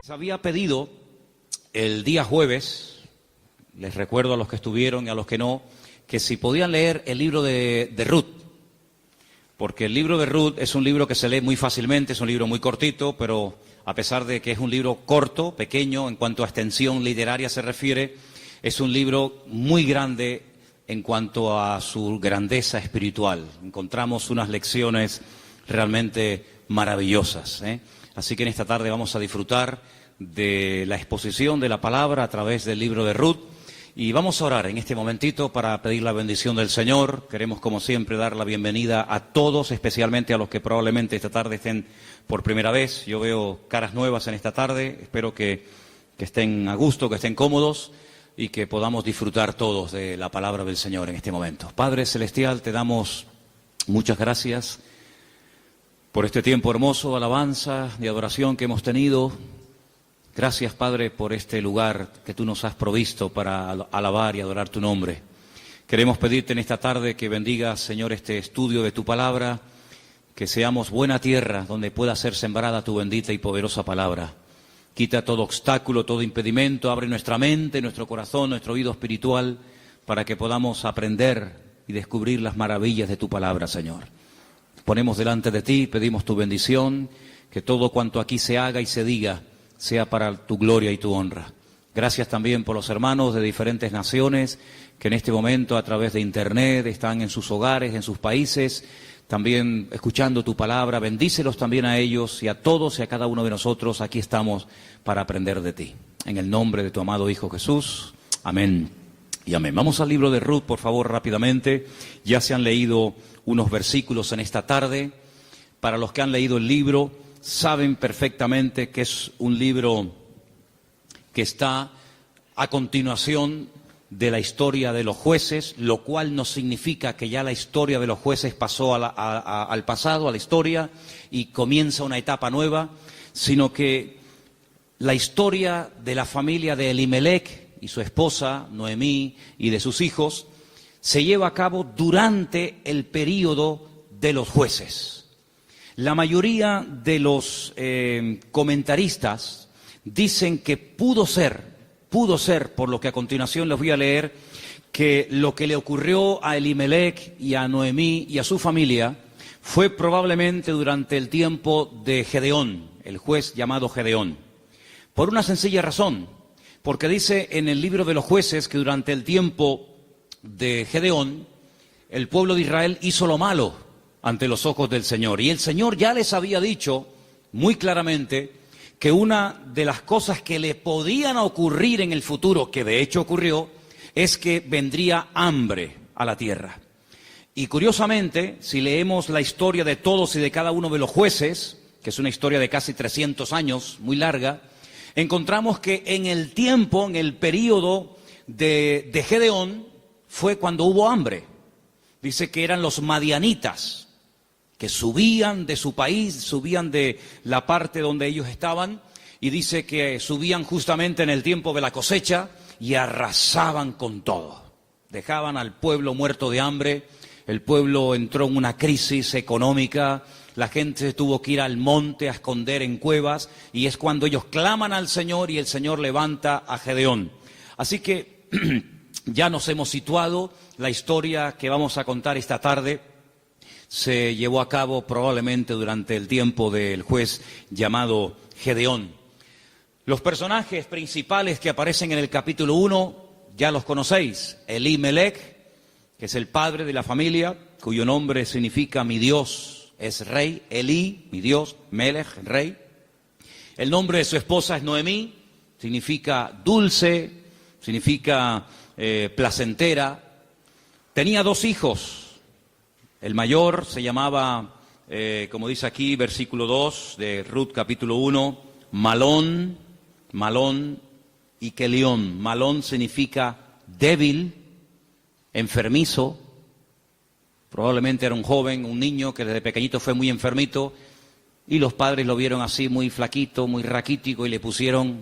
Les había pedido el día jueves, les recuerdo a los que estuvieron y a los que no, que si podían leer el libro de Ruth, porque el libro de Ruth es un libro que se lee muy fácilmente, es un libro muy cortito, pero a pesar de que es un libro corto, pequeño, en cuanto a extensión literaria se refiere, es un libro muy grande en cuanto a su grandeza espiritual. Encontramos unas lecciones realmente maravillosas, ¿eh? Así que en esta tarde vamos a disfrutar de la exposición de la palabra a través del libro de Ruth y vamos a orar en este momentito para pedir la bendición del Señor. Queremos, como siempre, dar la bienvenida a todos, especialmente a los que probablemente esta tarde estén por primera vez. Yo veo caras nuevas en esta tarde, espero que estén a gusto, que estén cómodos y que podamos disfrutar todos de la palabra del Señor en este momento. Padre Celestial, te damos muchas gracias por este tiempo hermoso de alabanza, de adoración que hemos tenido. Gracias, Padre, por este lugar que tú nos has provisto para alabar y adorar tu nombre. Queremos pedirte en esta tarde que bendigas, Señor, este estudio de tu palabra, que seamos buena tierra donde pueda ser sembrada tu bendita y poderosa palabra. Quita todo obstáculo, todo impedimento, abre nuestra mente, nuestro corazón, nuestro oído espiritual, para que podamos aprender y descubrir las maravillas de tu palabra, Señor. Ponemos delante de ti, pedimos tu bendición, que todo cuanto aquí se haga y se diga sea para tu gloria y tu honra. Gracias también por los hermanos de diferentes naciones que en este momento a través de internet están en sus hogares, en sus países, también escuchando tu palabra. Bendícelos también a ellos y a todos y a cada uno de nosotros. Aquí estamos para aprender de ti. En el nombre de tu amado Hijo Jesús. Amén y amén. Vamos al libro de Ruth, por favor, rápidamente. Ya se han leído unos versículos en esta tarde. Para los que han leído el libro, saben perfectamente que es un libro que está a continuación de la historia de los jueces, lo cual no significa que ya la historia de los jueces pasó al pasado, a la historia, y comienza una etapa nueva, sino que la historia de la familia de Elimelech y su esposa, Noemí, y de sus hijos, se lleva a cabo durante el período de los jueces. La mayoría de los comentaristas dicen que pudo ser, por lo que a continuación les voy a leer, que lo que le ocurrió a Elimelech y a Noemí y a su familia fue probablemente durante el tiempo de Gedeón, el juez llamado Gedeón. Por una sencilla razón, porque dice en el libro de los jueces que durante el tiempo de Gedeón, el pueblo de Israel hizo lo malo ante los ojos del Señor. Y el Señor ya les había dicho muy claramente que una de las cosas que le podían ocurrir en el futuro, que de hecho ocurrió, es que vendría hambre a la tierra. Y curiosamente, si leemos la historia de todos y de cada uno de los jueces, que es una historia de casi 300 años, muy larga, encontramos que en el tiempo, en el periodo de Gedeón, fue cuando hubo hambre. Dice que eran los madianitas, que subían de su país, subían de la parte donde ellos estaban, y dice que subían justamente en el tiempo de la cosecha y arrasaban con todo. Dejaban al pueblo muerto de hambre, el pueblo entró en una crisis económica, la gente tuvo que ir al monte a esconder en cuevas, y es cuando ellos claman al Señor y el Señor levanta a Gedeón. Así que ya nos hemos situado, la historia que vamos a contar esta tarde se llevó a cabo probablemente durante el tiempo del juez llamado Gedeón. Los personajes principales que aparecen en el capítulo 1 ya los conocéis. Elimelech, que es el padre de la familia, cuyo nombre significa mi Dios es rey. Eli, mi Dios, Melech, rey. El nombre de su esposa es Noemí, significa dulce, significa placentera. Tenía 2 hijos. El mayor se llamaba, como dice aquí, versículo 2 de Ruth capítulo 1, Malón y Kelión. Malón significa débil, enfermizo. Probablemente era un joven, un niño que desde pequeñito fue muy enfermito y los padres lo vieron así muy flaquito, muy raquítico y le pusieron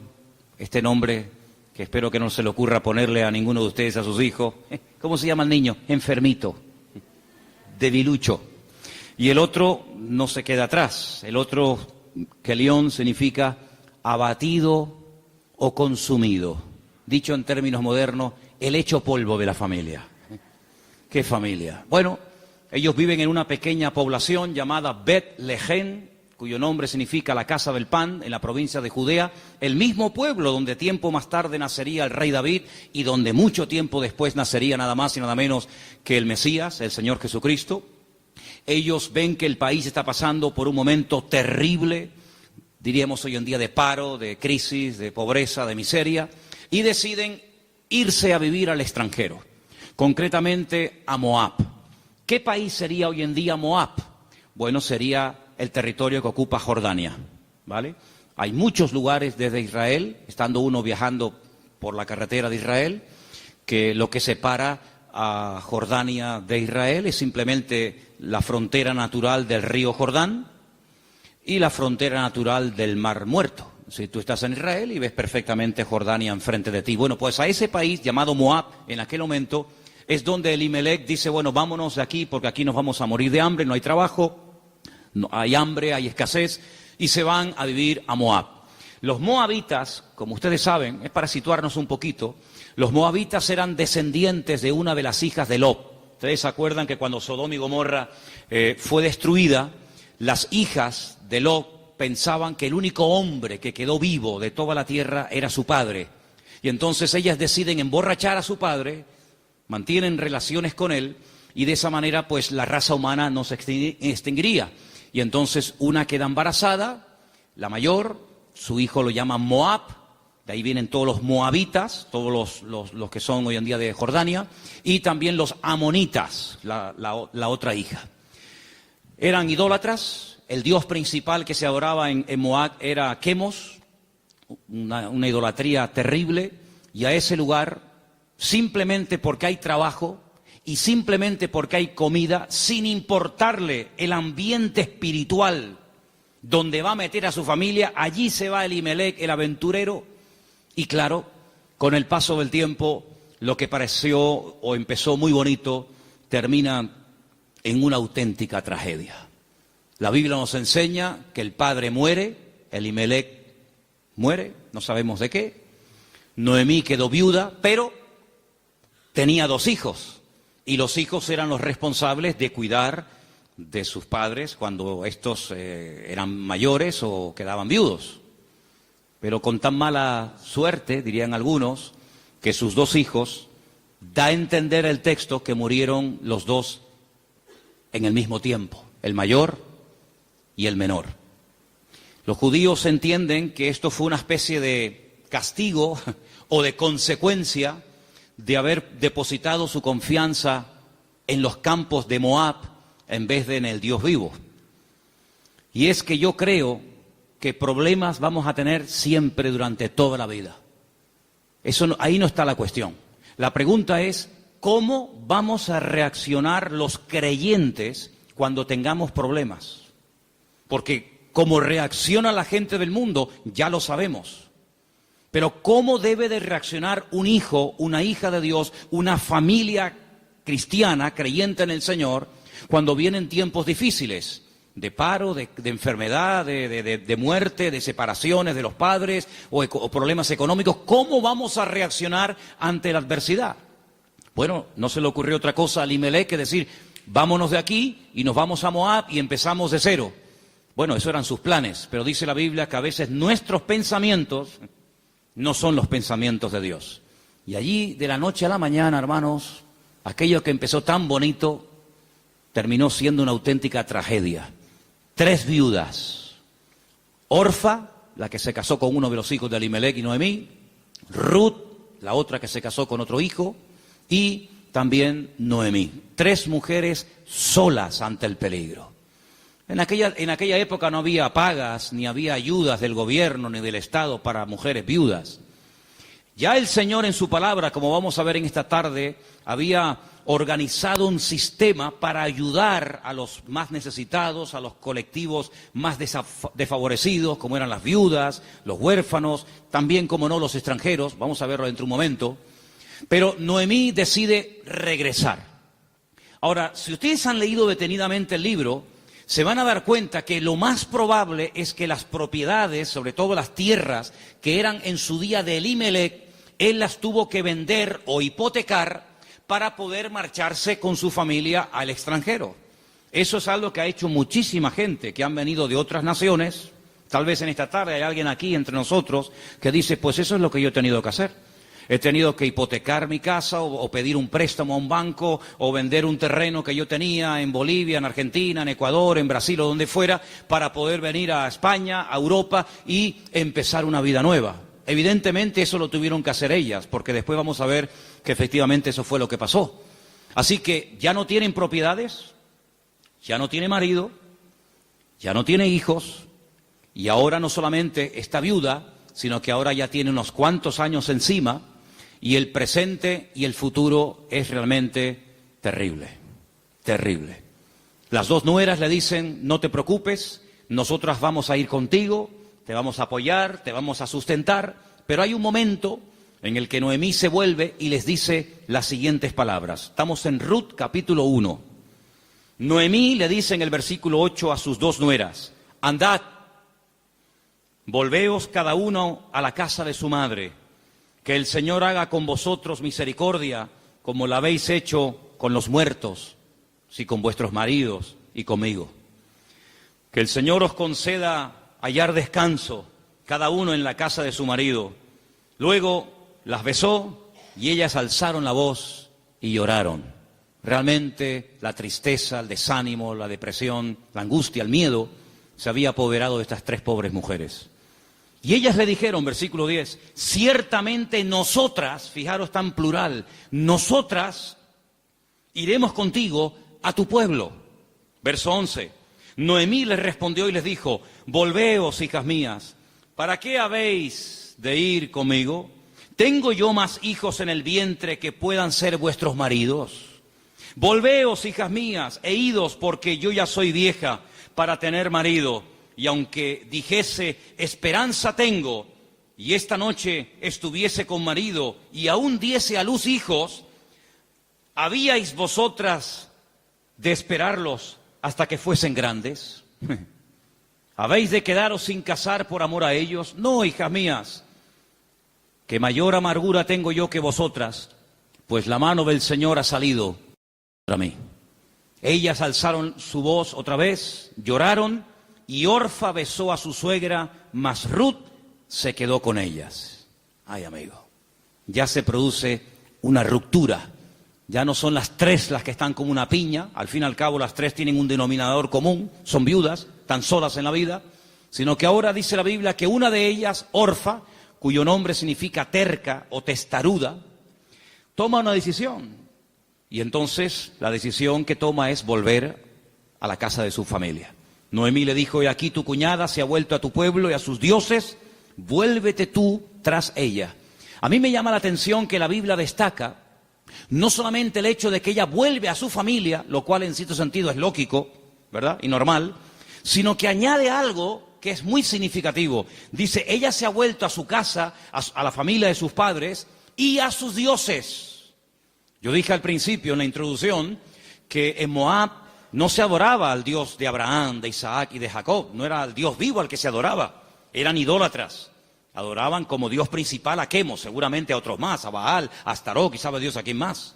este nombre que espero que no se le ocurra ponerle a ninguno de ustedes a sus hijos. ¿Cómo se llama el niño? Enfermito, debilucho. Y el otro no se queda atrás. El otro, Kelión, significa abatido o consumido. Dicho en términos modernos, el hecho polvo de la familia. ¿Qué familia? Bueno, ellos viven en una pequeña población llamada Bet-Lehem, cuyo nombre significa la casa del pan, en la provincia de Judea, el mismo pueblo donde tiempo más tarde nacería el rey David y donde mucho tiempo después nacería nada más y nada menos que el Mesías, el Señor Jesucristo. Ellos ven que el país está pasando por un momento terrible, diríamos hoy en día de paro, de crisis, de pobreza, de miseria, y deciden irse a vivir al extranjero, concretamente a Moab. ¿Qué país sería hoy en día Moab? Bueno, sería el territorio que ocupa Jordania, ¿vale? Hay muchos lugares desde Israel, estando uno viajando por la carretera de Israel, que lo que separa a Jordania de Israel es simplemente la frontera natural del río Jordán y la frontera natural del Mar Muerto. Si tú estás en Israel y ves perfectamente Jordania enfrente de ti. Bueno, pues a ese país llamado Moab, en aquel momento, es donde Elimelech dice, bueno, vámonos de aquí porque aquí nos vamos a morir de hambre, no hay trabajo, no, hay hambre, hay escasez, y se van a vivir a Moab. Los moabitas, como ustedes saben, es para situarnos un poquito, los moabitas eran descendientes de una de las hijas de Lot. Ustedes se acuerdan que cuando Sodoma y Gomorra fue destruida, las hijas de Lot pensaban que el único hombre que quedó vivo de toda la tierra era su padre. Y entonces ellas deciden emborrachar a su padre, mantienen relaciones con él, y de esa manera pues la raza humana no se extinguiría. Y entonces una queda embarazada, la mayor, su hijo lo llama Moab, de ahí vienen todos los moabitas, todos los que son hoy en día de Jordania, y también los amonitas, la otra hija. Eran idólatras, el dios principal que se adoraba en Moab era Quemos, una idolatría terrible, y a ese lugar, simplemente porque hay trabajo, y simplemente porque hay comida, sin importarle el ambiente espiritual donde va a meter a su familia, allí se va Elimelech, el aventurero, y claro, con el paso del tiempo, lo que pareció o empezó muy bonito, termina en una auténtica tragedia. La Biblia nos enseña que el padre muere, Elimelech muere, no sabemos de qué, Noemí quedó viuda, pero tenía 2 hijos. Y los hijos eran los responsables de cuidar de sus padres cuando estos eran mayores o quedaban viudos. Pero con tan mala suerte, dirían algunos, que sus 2 hijos, da a entender el texto que murieron los 2 en el mismo tiempo, el mayor y el menor. Los judíos entienden que esto fue una especie de castigo o de consecuencia de haber depositado su confianza en los campos de Moab en vez de en el Dios vivo. Y es que yo creo que problemas vamos a tener siempre durante toda la vida. Ahí no está la cuestión. La pregunta es, ¿cómo vamos a reaccionar los creyentes cuando tengamos problemas? Porque como reacciona la gente del mundo, ya lo sabemos. Pero ¿cómo debe de reaccionar un hijo, una hija de Dios, una familia cristiana, creyente en el Señor, cuando vienen tiempos difíciles? De paro, de enfermedad, de muerte, de separaciones de los padres o problemas económicos. ¿Cómo vamos a reaccionar ante la adversidad? Bueno, no se le ocurrió otra cosa a Elimelech que decir, vámonos de aquí y nos vamos a Moab y empezamos de cero. Bueno, esos eran sus planes, pero dice la Biblia que a veces nuestros pensamientos no son los pensamientos de Dios. Y allí, de la noche a la mañana, hermanos, aquello que empezó tan bonito, terminó siendo una auténtica tragedia. 3 viudas. Orfa, la que se casó con uno de los hijos de Elimelech y Noemí. Ruth, la otra que se casó con otro hijo. Y también Noemí. 3 mujeres solas ante el peligro. En aquella época no había pagas, ni había ayudas del gobierno, ni del Estado para mujeres viudas. Ya el Señor en su palabra, como vamos a ver en esta tarde, había organizado un sistema para ayudar a los más necesitados, a los colectivos más desfavorecidos, como eran las viudas, los huérfanos, también, como no, los extranjeros. Vamos a verlo dentro de un momento. Pero Noemí decide regresar. Ahora, si ustedes han leído detenidamente el libro, se van a dar cuenta que lo más probable es que las propiedades, sobre todo las tierras, que eran en su día de Elimelec, él las tuvo que vender o hipotecar para poder marcharse con su familia al extranjero. Eso es algo que ha hecho muchísima gente que han venido de otras naciones. Tal vez en esta tarde hay alguien aquí entre nosotros que dice, pues eso es lo que yo he tenido que hacer. He tenido que hipotecar mi casa o pedir un préstamo a un banco o vender un terreno que yo tenía en Bolivia, en Argentina, en Ecuador, en Brasil o donde fuera para poder venir a España, a Europa y empezar una vida nueva. Evidentemente eso lo tuvieron que hacer ellas, porque después vamos a ver que efectivamente eso fue lo que pasó. Así que ya no tienen propiedades, ya no tiene marido, ya no tiene hijos y ahora no solamente está viuda, sino que ahora ya tiene unos cuantos años encima. Y el presente y el futuro es realmente terrible, terrible. Las dos nueras le dicen, no te preocupes, nosotras vamos a ir contigo, te vamos a apoyar, te vamos a sustentar. Pero hay un momento en el que Noemí se vuelve y les dice las siguientes palabras. Estamos en Ruth capítulo 1. Noemí le dice en el versículo 8 a sus dos nueras, andad, volveos cada uno a la casa de su madre. Que el Señor haga con vosotros misericordia, como la habéis hecho con los muertos, sí, con vuestros maridos y conmigo. Que el Señor os conceda hallar descanso, cada uno en la casa de su marido. Luego las besó y ellas alzaron la voz y lloraron. Realmente la tristeza, el desánimo, la depresión, la angustia, el miedo, se había apoderado de estas tres pobres mujeres. Y ellas le dijeron, versículo 10, ciertamente nosotras, fijaros tan plural, nosotras iremos contigo a tu pueblo. Verso 11, Noemí les respondió y les dijo, volveos, hijas mías, ¿para qué habéis de ir conmigo? ¿Tengo yo más hijos en el vientre que puedan ser vuestros maridos? Volveos, hijas mías, e idos, porque yo ya soy vieja para tener marido. Y aunque dijese, esperanza tengo, y esta noche estuviese con marido, y aún diese a luz hijos, ¿habíais vosotras de esperarlos hasta que fuesen grandes? ¿Habéis de quedaros sin casar por amor a ellos? No, hijas mías, que mayor amargura tengo yo que vosotras, pues la mano del Señor ha salido contra mí. Ellas alzaron su voz otra vez, lloraron, y Orfa besó a su suegra, mas Ruth se quedó con ellas. Ay, amigo, ya se produce una ruptura. Ya no son las tres las que están como una piña. Al fin y al cabo las tres tienen un denominador común. Son viudas, tan solas en la vida. Sino que ahora dice la Biblia que una de ellas, Orfa, cuyo nombre significa terca o testaruda, toma una decisión. Y entonces la decisión que toma es volver a la casa de su familia. Noemí le dijo, he aquí tu cuñada se ha vuelto a tu pueblo y a sus dioses, vuélvete tú tras ella. A mí me llama la atención que la Biblia destaca no solamente el hecho de que ella vuelve a su familia, lo cual en cierto sentido es lógico, ¿verdad? Y normal, sino que añade algo que es muy significativo. Dice, ella se ha vuelto a su casa, a la familia de sus padres y a sus dioses. Yo dije al principio en la introducción que en Moab no se adoraba al Dios de Abraham, de Isaac y de Jacob. No era al Dios vivo al que se adoraba. Eran idólatras. Adoraban como Dios principal a Quemos, seguramente a otros más, a Baal, a Astarot, y sabe Dios a quién más.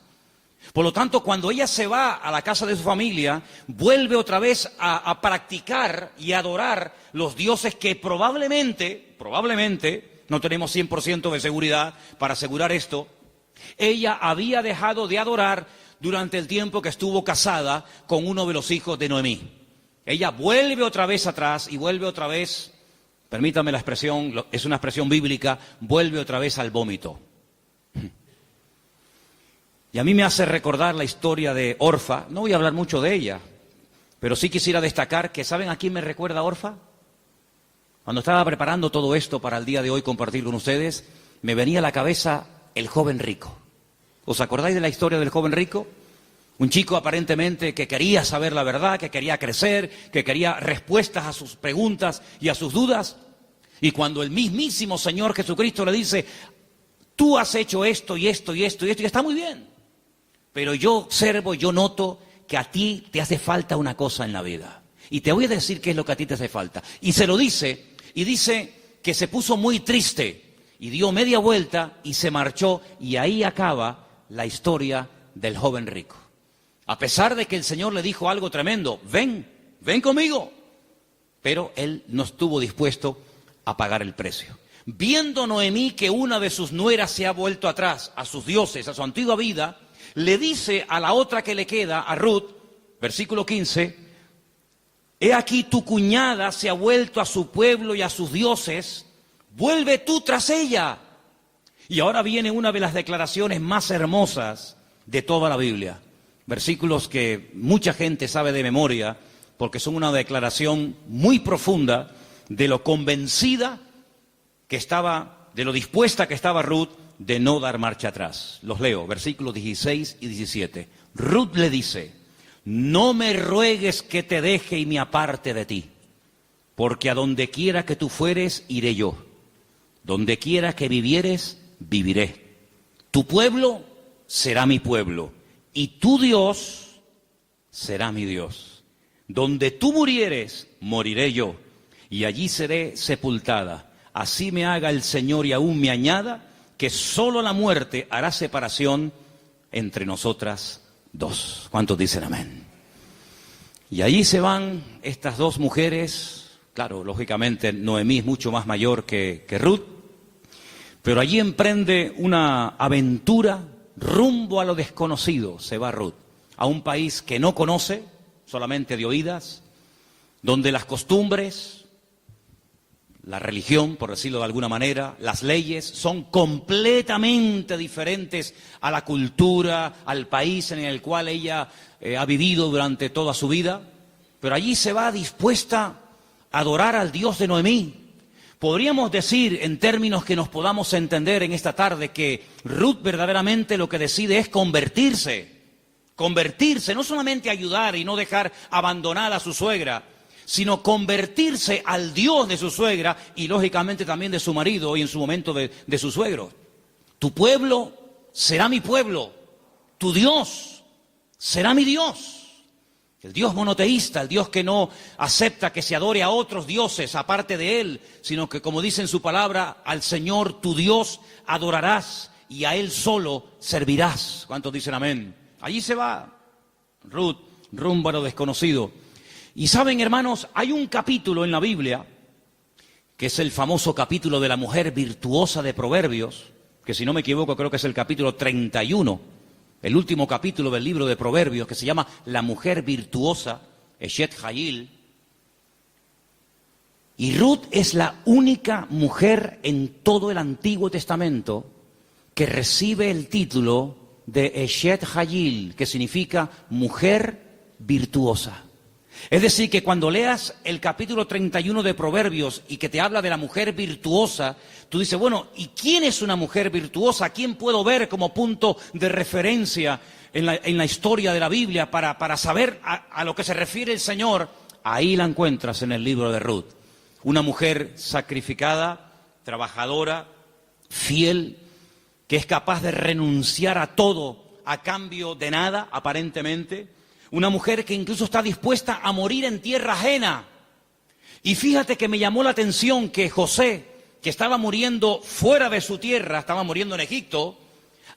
Por lo tanto, cuando ella se va a la casa de su familia, vuelve otra vez a practicar y adorar los dioses que probablemente, no tenemos 100% de seguridad para asegurar esto, ella había dejado de adorar durante el tiempo que estuvo casada con uno de los hijos de Noemí. Ella vuelve otra vez atrás y vuelve otra vez, permítame la expresión, es una expresión bíblica, vuelve otra vez al vómito. Y a mí me hace recordar la historia de Orfa. No voy a hablar mucho de ella, pero sí quisiera destacar que, ¿saben a quién me recuerda Orfa? Cuando estaba preparando todo esto para el día de hoy compartir con ustedes, me venía a la cabeza el joven rico. ¿Os acordáis de la historia del joven rico? Un chico aparentemente que quería saber la verdad, que quería crecer, que quería respuestas a sus preguntas y a sus dudas. Y cuando el mismísimo Señor Jesucristo le dice, tú has hecho esto y esto y esto y esto, y está muy bien. Pero yo observo, yo noto que a ti te hace falta una cosa en la vida. Y te voy a decir qué es lo que a ti te hace falta. Y se lo dice, y dice que se puso muy triste, y dio media vuelta, y se marchó, y ahí acaba la historia del joven rico. A pesar de que el Señor le dijo algo tremendo, ven conmigo. Pero él no estuvo dispuesto a pagar el precio. Viendo Noemí que una de sus nueras se ha vuelto atrás, a sus dioses, a su antigua vida, le dice a la otra que le queda, a Ruth, versículo 15, he aquí tu cuñada se ha vuelto a su pueblo y a sus dioses, vuelve tú tras ella. Y ahora viene una de las declaraciones más hermosas de toda la Biblia. Versículos que mucha gente sabe de memoria, porque son una declaración muy profunda de lo convencida que estaba, de lo dispuesta que estaba Ruth de no dar marcha atrás. Los leo, versículos 16 y 17. Ruth le dice, no me ruegues que te deje y me aparte de ti, porque a donde quiera que tú fueres, iré yo. Donde quiera que vivieres, viviré. Tu pueblo será mi pueblo, y tu Dios será mi Dios. Donde tú murieres, moriré yo, y allí seré sepultada. Así me haga el Señor y aún me añada, que solo la muerte hará separación entre nosotras dos. ¿Cuántos dicen amén? Y allí se van estas dos mujeres. Claro, lógicamente Noemí es mucho más mayor que Ruth, pero allí emprende una aventura rumbo a lo desconocido. Se va Ruth a un país que no conoce, solamente de oídas, donde las costumbres, la religión, por decirlo de alguna manera, las leyes son completamente diferentes a la cultura, al país en el cual ella ha vivido durante toda su vida. Pero allí se va dispuesta a adorar al Dios de Noemí. Podríamos decir, en términos que nos podamos entender en esta tarde, que Ruth verdaderamente lo que decide es convertirse, no solamente ayudar y no dejar abandonada a su suegra, sino convertirse al Dios de su suegra y lógicamente también de su marido y en su momento de su suegro. Tu pueblo será mi pueblo, tu Dios será mi Dios. El Dios monoteísta, el Dios que no acepta que se adore a otros dioses aparte de Él, sino que, como dice en su palabra, al Señor tu Dios adorarás y a Él solo servirás. ¿Cuántos dicen amén? Allí se va Ruth rumbo a lo desconocido. Y saben, hermanos, hay un capítulo en la Biblia, que es el famoso capítulo de la mujer virtuosa de Proverbios, que si no me equivoco creo que es el capítulo 31, el último capítulo del libro de Proverbios, que se llama La mujer virtuosa, Eshet Hayil. Y Ruth es la única mujer en todo el Antiguo Testamento que recibe el título de Eshet Hayil, que significa mujer virtuosa. Es decir, que cuando leas el capítulo 31 de Proverbios y que te habla de la mujer virtuosa, tú dices, bueno, ¿y quién es una mujer virtuosa? ¿A quién puedo ver como punto de referencia en la historia de la Biblia para saber a lo que se refiere el Señor? Ahí la encuentras en el libro de Ruth. Una mujer sacrificada, trabajadora, fiel, que es capaz de renunciar a todo a cambio de nada, aparentemente. Una mujer que incluso está dispuesta a morir en tierra ajena. Y fíjate que me llamó la atención que José, que estaba muriendo fuera de su tierra, estaba muriendo en Egipto,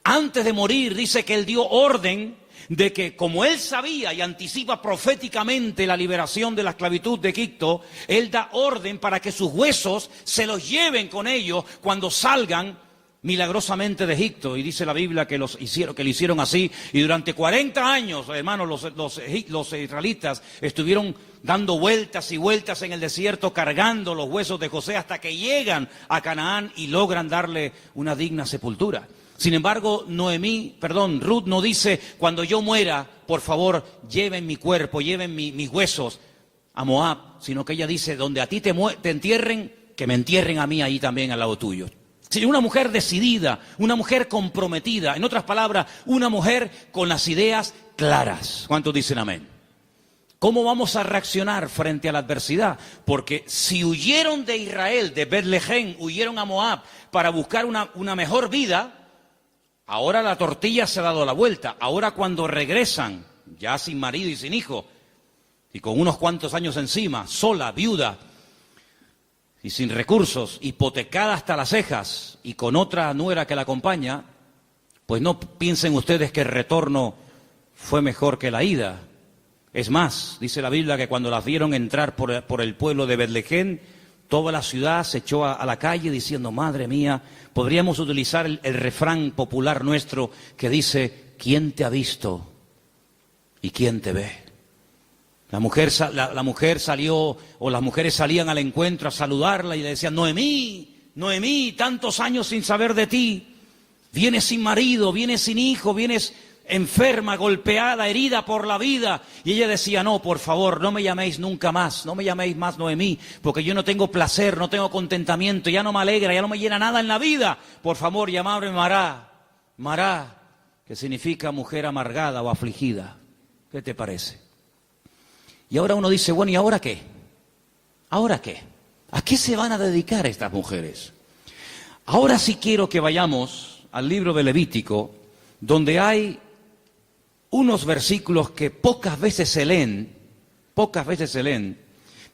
antes de morir dice que él dio orden de que, como él sabía y anticipa proféticamente la liberación de la esclavitud de Egipto, él da orden para que sus huesos se los lleven con ellos cuando salgan milagrosamente de Egipto. Y dice la Biblia que lo hicieron así, y durante 40 años, hermanos, los israelitas estuvieron dando vueltas y vueltas en el desierto, cargando los huesos de José hasta que llegan a Canaán y logran darle una digna sepultura. Sin embargo, Ruth no dice, cuando yo muera, por favor, lleven mi cuerpo, lleven mis huesos a Moab, sino que ella dice, donde a ti te entierren, que me entierren a mí ahí también al lado tuyo. Sí, una mujer decidida, una mujer comprometida, en otras palabras, una mujer con las ideas claras. ¿Cuántos dicen amén? ¿Cómo vamos a reaccionar frente a la adversidad? Porque si huyeron de Israel, de Betlehem, huyeron a Moab para buscar una mejor vida, ahora la tortilla se ha dado la vuelta. Ahora cuando regresan, ya sin marido y sin hijo, y con unos cuantos años encima, sola, viuda y sin recursos, hipotecada hasta las cejas y con otra nuera que la acompaña, pues no piensen ustedes que el retorno fue mejor que la ida. Es más, dice la Biblia que cuando las vieron entrar por el pueblo de Betlehem, toda la ciudad se echó a la calle diciendo, madre mía, podríamos utilizar el refrán popular nuestro que dice, ¿quién te ha visto y quién te ve? La mujer salió, o las mujeres salían al encuentro a saludarla y le decían, Noemí, Noemí, tantos años sin saber de ti, vienes sin marido, vienes sin hijo, vienes enferma, golpeada, herida por la vida. Y ella decía, no, por favor, no me llaméis nunca más, no me llaméis más Noemí, porque yo no tengo placer, no tengo contentamiento, ya no me alegra, ya no me llena nada en la vida. Por favor, llamadme Mará, Mará, que significa mujer amargada o afligida. ¿Qué te parece? Y ahora uno dice, bueno, ¿y ahora qué? ¿Ahora qué? ¿A qué se van a dedicar estas mujeres? Ahora sí quiero que vayamos al libro de Levítico, donde hay unos versículos que pocas veces se leen,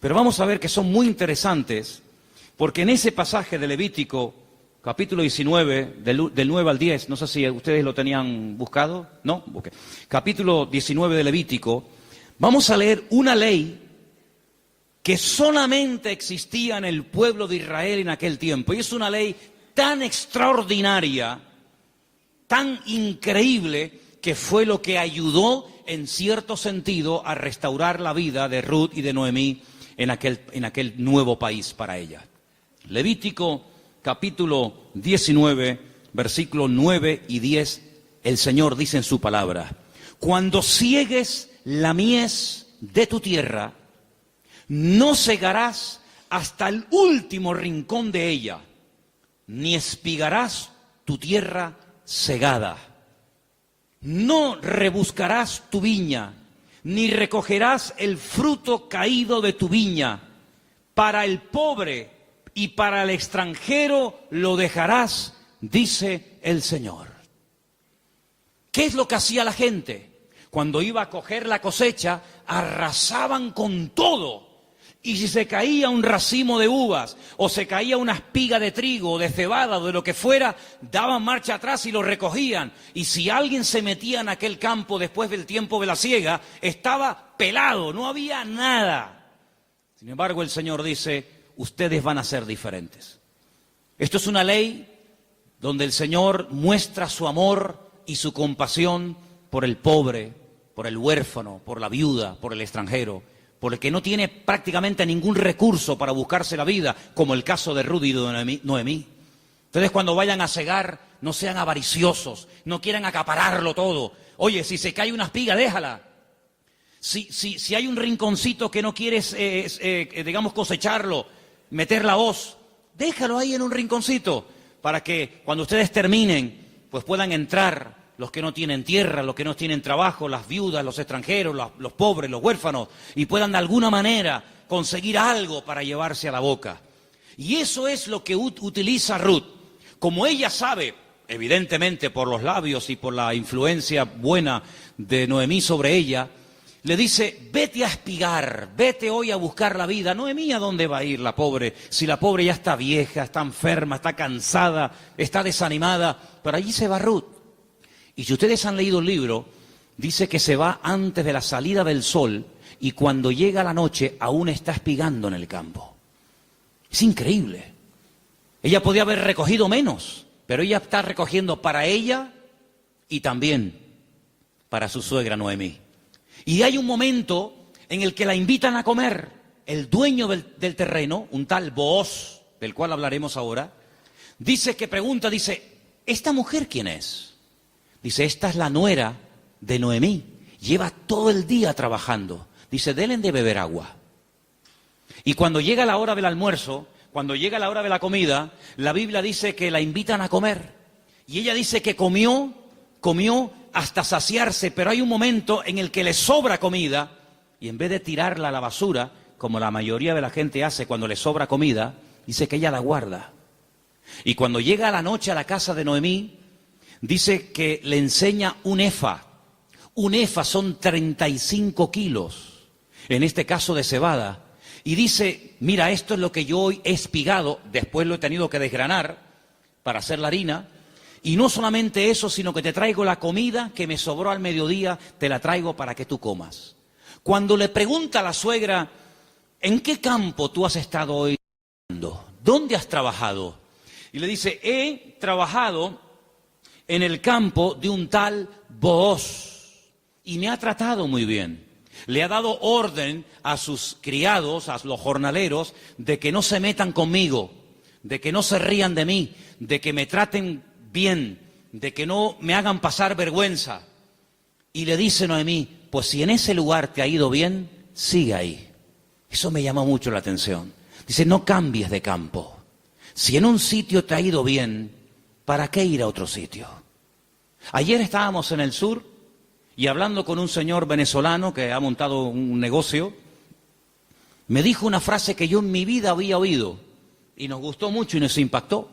pero vamos a ver que son muy interesantes, porque en ese pasaje de Levítico, capítulo 19, del 9 al 10, no sé si ustedes lo tenían buscado, ¿no? Okay. Capítulo 19 de Levítico, vamos a leer una ley que solamente existía en el pueblo de Israel en aquel tiempo, y es una ley tan extraordinaria, tan increíble, que fue lo que ayudó en cierto sentido a restaurar la vida de Ruth y de Noemí en aquel nuevo país para ella. Levítico capítulo 19, versículos 9 y 10, el Señor dice en su palabra, cuando ciegues la mies de tu tierra, no segarás hasta el último rincón de ella, ni espigarás tu tierra segada. No rebuscarás tu viña, ni recogerás el fruto caído de tu viña. Para el pobre y para el extranjero lo dejarás, dice el Señor. ¿Qué es lo que hacía la gente? Cuando iba a coger la cosecha, arrasaban con todo. Y si se caía un racimo de uvas, o se caía una espiga de trigo, o de cebada, o de lo que fuera, daban marcha atrás y lo recogían. Y si alguien se metía en aquel campo después del tiempo de la siega, estaba pelado, no había nada. Sin embargo, el Señor dice, ustedes van a ser diferentes. Esto es una ley donde el Señor muestra su amor y su compasión por el pobre, por el huérfano, por la viuda, por el extranjero, por el que no tiene prácticamente ningún recurso para buscarse la vida, como el caso de Ruth y de Noemí. Entonces, cuando vayan a segar, no sean avariciosos, no quieran acapararlo todo. Oye, si se cae una espiga, déjala. Si hay un rinconcito que no quieres, digamos, cosecharlo, meter la hoz, déjalo ahí en un rinconcito, para que cuando ustedes terminen, pues puedan entrar los que no tienen tierra, los que no tienen trabajo, las viudas, los extranjeros, los pobres, los huérfanos, y puedan de alguna manera conseguir algo para llevarse a la boca. Y eso es lo que utiliza Ruth. Como ella sabe, evidentemente por los labios y por la influencia buena de Noemí sobre ella, le dice, vete a espigar, vete hoy a buscar la vida. Noemí, ¿a dónde va a ir la pobre? Si la pobre ya está vieja, está enferma, está cansada, está desanimada, pero allí se va Ruth. Y si ustedes han leído el libro, dice que se va antes de la salida del sol y cuando llega la noche aún está espigando en el campo. Es increíble. Ella podía haber recogido menos, pero ella está recogiendo para ella y también para su suegra Noemí. Y hay un momento en el que la invitan a comer. El dueño del terreno, un tal Booz, del cual hablaremos ahora, dice, ¿esta mujer quién es? Dice, esta es la nuera de Noemí, lleva todo el día trabajando. Dice, denle de beber agua. Y cuando llega la hora del almuerzo, cuando llega la hora de la comida, la Biblia dice que la invitan a comer. Y ella dice que comió hasta saciarse, pero hay un momento en el que le sobra comida, y en vez de tirarla a la basura, como la mayoría de la gente hace cuando le sobra comida, dice que ella la guarda. Y cuando llega a la noche a la casa de Noemí, dice que le enseña un efa. Un efa son 35 kilos. en este caso de cebada, y dice, mira, esto es lo que yo hoy he espigado, después lo he tenido que desgranar para hacer la harina, y no solamente eso, sino que te traigo la comida que me sobró al mediodía, te la traigo para que tú comas. Cuando le pregunta a la suegra, ¿en qué campo tú has estado hoy trabajando? ¿Dónde has trabajado? Y le dice, he trabajado en el campo de un tal Booz, y me ha tratado muy bien. Le ha dado orden a sus criados, a los jornaleros, de que no se metan conmigo, de que no se rían de mí, de que me traten bien, de que no me hagan pasar vergüenza. Y le dice Noemí, pues si en ese lugar te ha ido bien, sigue ahí. Eso me llamó mucho la atención. Dice, no cambies de campo. Si en un sitio te ha ido bien, ¿para qué ir a otro sitio? Ayer estábamos en el sur, y hablando con un señor venezolano que ha montado un negocio, me dijo una frase que yo en mi vida había oído y nos gustó mucho y nos impactó.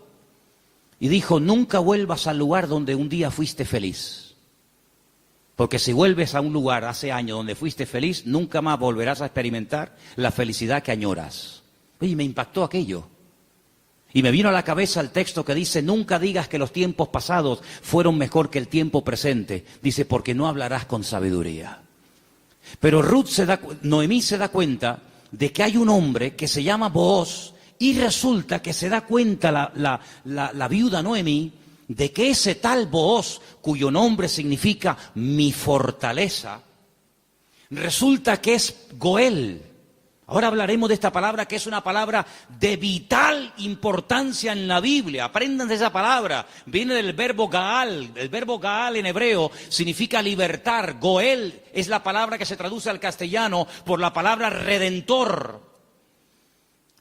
Y dijo, nunca vuelvas al lugar donde un día fuiste feliz. Porque si vuelves a un lugar hace años donde fuiste feliz, nunca más volverás a experimentar la felicidad que añoras. Oye, me impactó aquello. Y me vino a la cabeza el texto que dice, nunca digas que los tiempos pasados fueron mejor que el tiempo presente. Dice, porque no hablarás con sabiduría. Pero Noemí se da cuenta de que hay un hombre que se llama Booz, y resulta que se da cuenta la viuda Noemí de que ese tal Booz, cuyo nombre significa mi fortaleza, resulta que es Goel. Ahora hablaremos de esta palabra, que es una palabra de vital importancia en la Biblia. Aprendan de esa palabra. Viene del verbo Gaal. El verbo Gaal en hebreo significa libertar. Goel es la palabra que se traduce al castellano por la palabra redentor.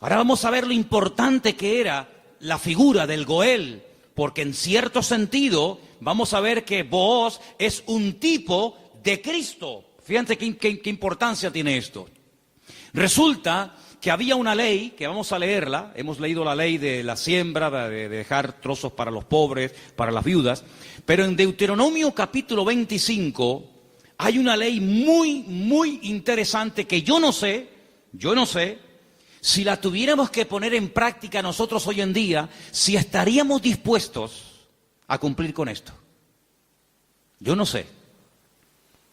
Ahora vamos a ver lo importante que era la figura del Goel, porque en cierto sentido vamos a ver que Booz es un tipo de Cristo. Fíjense qué importancia tiene esto. Resulta que había una ley, que vamos a leerla, hemos leído la ley de la siembra, de dejar trozos para los pobres, para las viudas, pero en Deuteronomio capítulo 25 hay una ley muy interesante que yo no sé, si la tuviéramos que poner en práctica nosotros hoy en día, si estaríamos dispuestos a cumplir con esto. Yo no sé,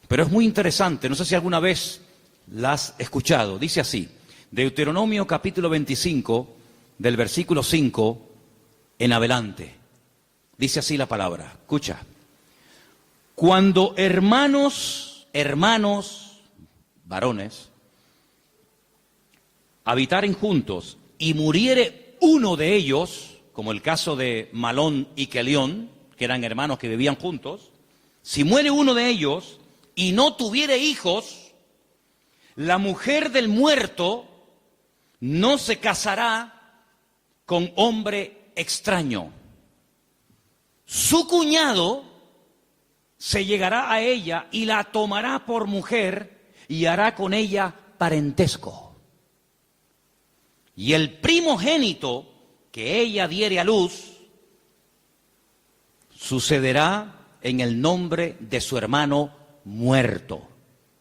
pero es muy interesante, no sé si alguna vez la has escuchado. Dice así, Deuteronomio capítulo 25, del versículo 5 en adelante. Dice así la palabra, escucha. Cuando hermanos, varones, habitaren juntos y muriere uno de ellos, como el caso de Malón y Kelión, que eran hermanos que vivían juntos, si muere uno de ellos y no tuviere hijos, la mujer del muerto no se casará con hombre extraño. Su cuñado se llegará a ella y la tomará por mujer y hará con ella parentesco. Y el primogénito que ella diere a luz sucederá en el nombre de su hermano muerto,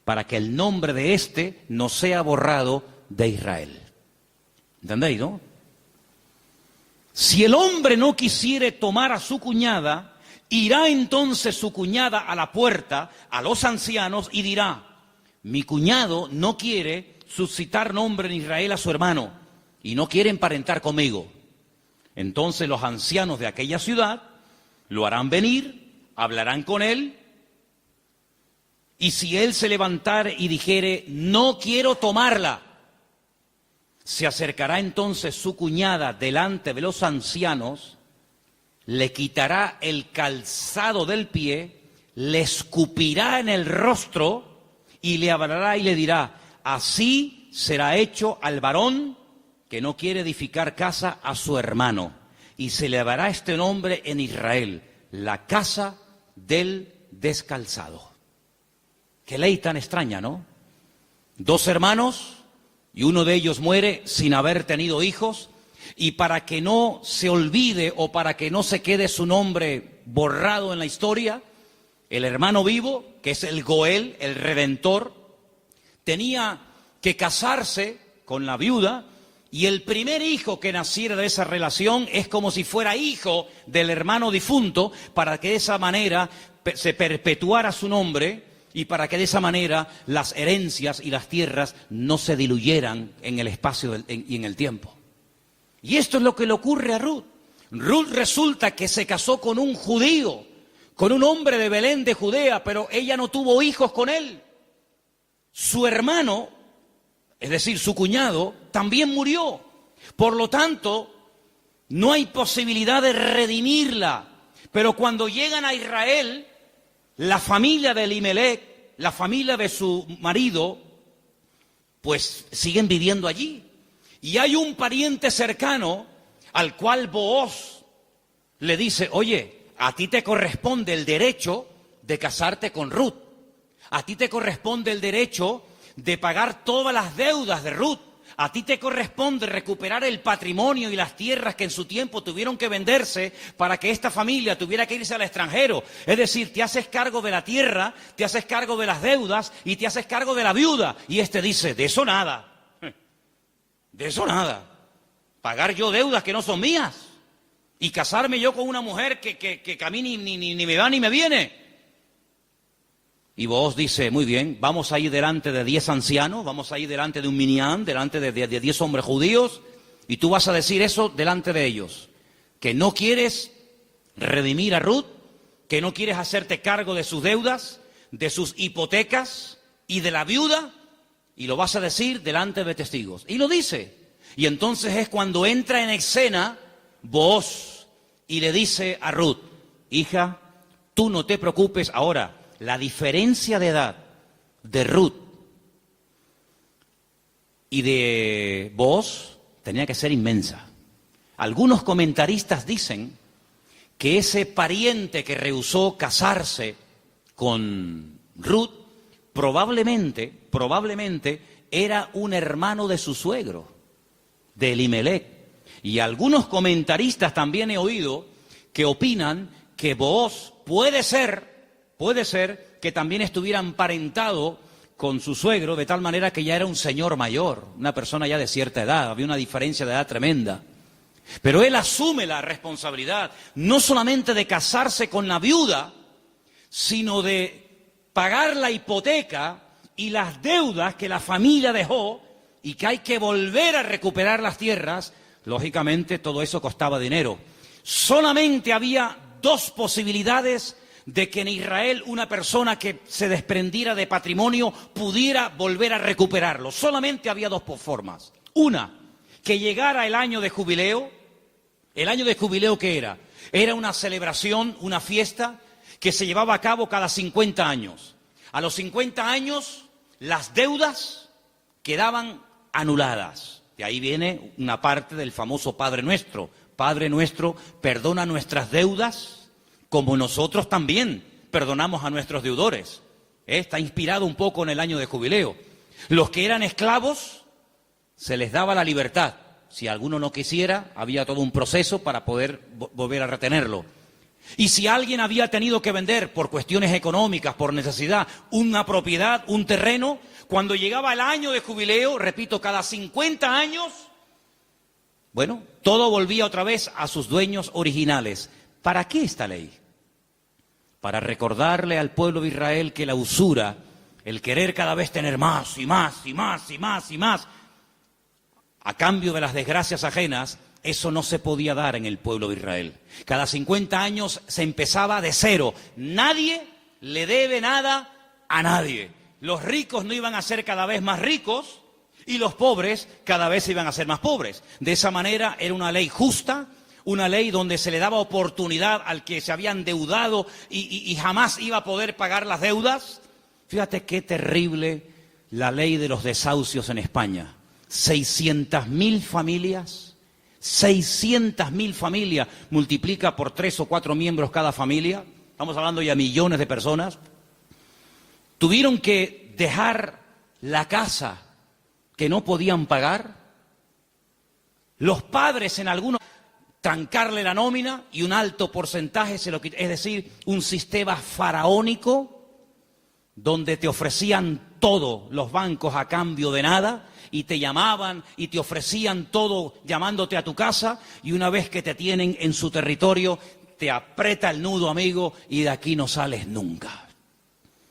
para que el nombre de éste no sea borrado de Israel. ¿Entendéis, no? Si el hombre no quisiere tomar a su cuñada, irá entonces su cuñada a la puerta, a los ancianos, y dirá, mi cuñado no quiere suscitar nombre en Israel a su hermano, y no quiere emparentar conmigo. Entonces los ancianos de aquella ciudad lo harán venir, hablarán con él, y si él se levantare y dijere, no quiero tomarla, se acercará entonces su cuñada delante de los ancianos, le quitará el calzado del pie, le escupirá en el rostro y le hablará y le dirá, así será hecho al varón que no quiere edificar casa a su hermano. Y se le dará este nombre en Israel, la casa del descalzado. Qué ley tan extraña, ¿no? Dos hermanos y uno de ellos muere sin haber tenido hijos, y para que no se olvide o para que no se quede su nombre borrado en la historia, el hermano vivo, que es el Goel, el Redentor, tenía que casarse con la viuda, y el primer hijo que naciera de esa relación es como si fuera hijo del hermano difunto, para que de esa manera se perpetuara su nombre y para que de esa manera las herencias y las tierras no se diluyeran en el espacio y en el tiempo. Y esto es lo que le ocurre a Ruth. Ruth resulta que se casó con un judío, con un hombre de Belén de Judea, pero ella no tuvo hijos con él. Su hermano, es decir, su cuñado, también murió. Por lo tanto, no hay posibilidad de redimirla. Pero cuando llegan a Israel, la familia de Elimelech, la familia de su marido, pues siguen viviendo allí. Y hay un pariente cercano al cual Booz le dice: oye, a ti te corresponde el derecho de casarte con Ruth. A ti te corresponde el derecho de pagar todas las deudas de Ruth. A ti te corresponde recuperar el patrimonio y las tierras que en su tiempo tuvieron que venderse para que esta familia tuviera que irse al extranjero. Es decir, te haces cargo de la tierra, te haces cargo de las deudas y te haces cargo de la viuda. Y este dice: de eso nada, de eso nada. Pagar yo deudas que no son mías y casarme yo con una mujer que a mí ni me va ni me viene. Y Booz dice: muy bien, vamos a ir delante de 10 ancianos, vamos a ir delante de un minián, delante de 10 hombres judíos, y tú vas a decir eso delante de ellos, que no quieres redimir a Ruth, que no quieres hacerte cargo de sus deudas, de sus hipotecas y de la viuda, y lo vas a decir delante de testigos. Y lo dice. Y entonces es cuando entra en escena Booz y le dice a Ruth: hija, tú no te preocupes. Ahora, la diferencia de edad de Ruth y de Booz tenía que ser inmensa. Algunos comentaristas dicen que ese pariente que rehusó casarse con Ruth probablemente era un hermano de su suegro, de Elimelech. Y algunos comentaristas también he oído que opinan que Booz puede ser que también estuviera emparentado con su suegro, de tal manera que ya era un señor mayor, una persona ya de cierta edad, había una diferencia de edad tremenda. Pero él asume la responsabilidad, no solamente de casarse con la viuda, sino de pagar la hipoteca y las deudas que la familia dejó y que hay que volver a recuperar las tierras. Lógicamente todo eso costaba dinero. Solamente había 2 posibilidades de que en Israel una persona que se desprendiera de patrimonio pudiera volver a recuperarlo. Solamente había 2 formas. Una, que llegara el año de jubileo. ¿El año de jubileo qué era? Era una celebración, una fiesta que se llevaba a cabo cada 50 años. A los 50 años las deudas quedaban anuladas. De ahí viene una parte del famoso Padre Nuestro. Padre Nuestro, perdona nuestras deudas como nosotros también perdonamos a nuestros deudores. Está inspirado un poco en el año de jubileo. Los que eran esclavos, se les daba la libertad. Si alguno no quisiera, había todo un proceso para poder volver a retenerlo. Y si alguien había tenido que vender por cuestiones económicas, por necesidad, una propiedad, un terreno, cuando llegaba el año de jubileo, repito, cada 50 años, bueno, todo volvía otra vez a sus dueños originales. ¿Para qué esta ley? Para recordarle al pueblo de Israel que la usura, el querer cada vez tener más y más y más y más y más, a cambio de las desgracias ajenas, eso no se podía dar en el pueblo de Israel. Cada 50 años se empezaba de cero. Nadie le debe nada a nadie. Los ricos no iban a ser cada vez más ricos y los pobres cada vez iban a ser más pobres. De esa manera era una ley justa, una ley donde se le daba oportunidad al que se había endeudado y jamás iba a poder pagar las deudas. Fíjate qué terrible la ley de los desahucios en España. 600.000 familias, 600.000 familias, multiplica por 3 o 4 miembros cada familia, estamos hablando ya de millones de personas, tuvieron que dejar la casa que no podían pagar, los padres en algunos trancarle la nómina y un alto porcentaje es decir, un sistema faraónico donde te ofrecían todo los bancos a cambio de nada, y te llamaban y te ofrecían todo llamándote a tu casa, y una vez que te tienen en su territorio, te aprieta el nudo, amigo, y de aquí no sales nunca.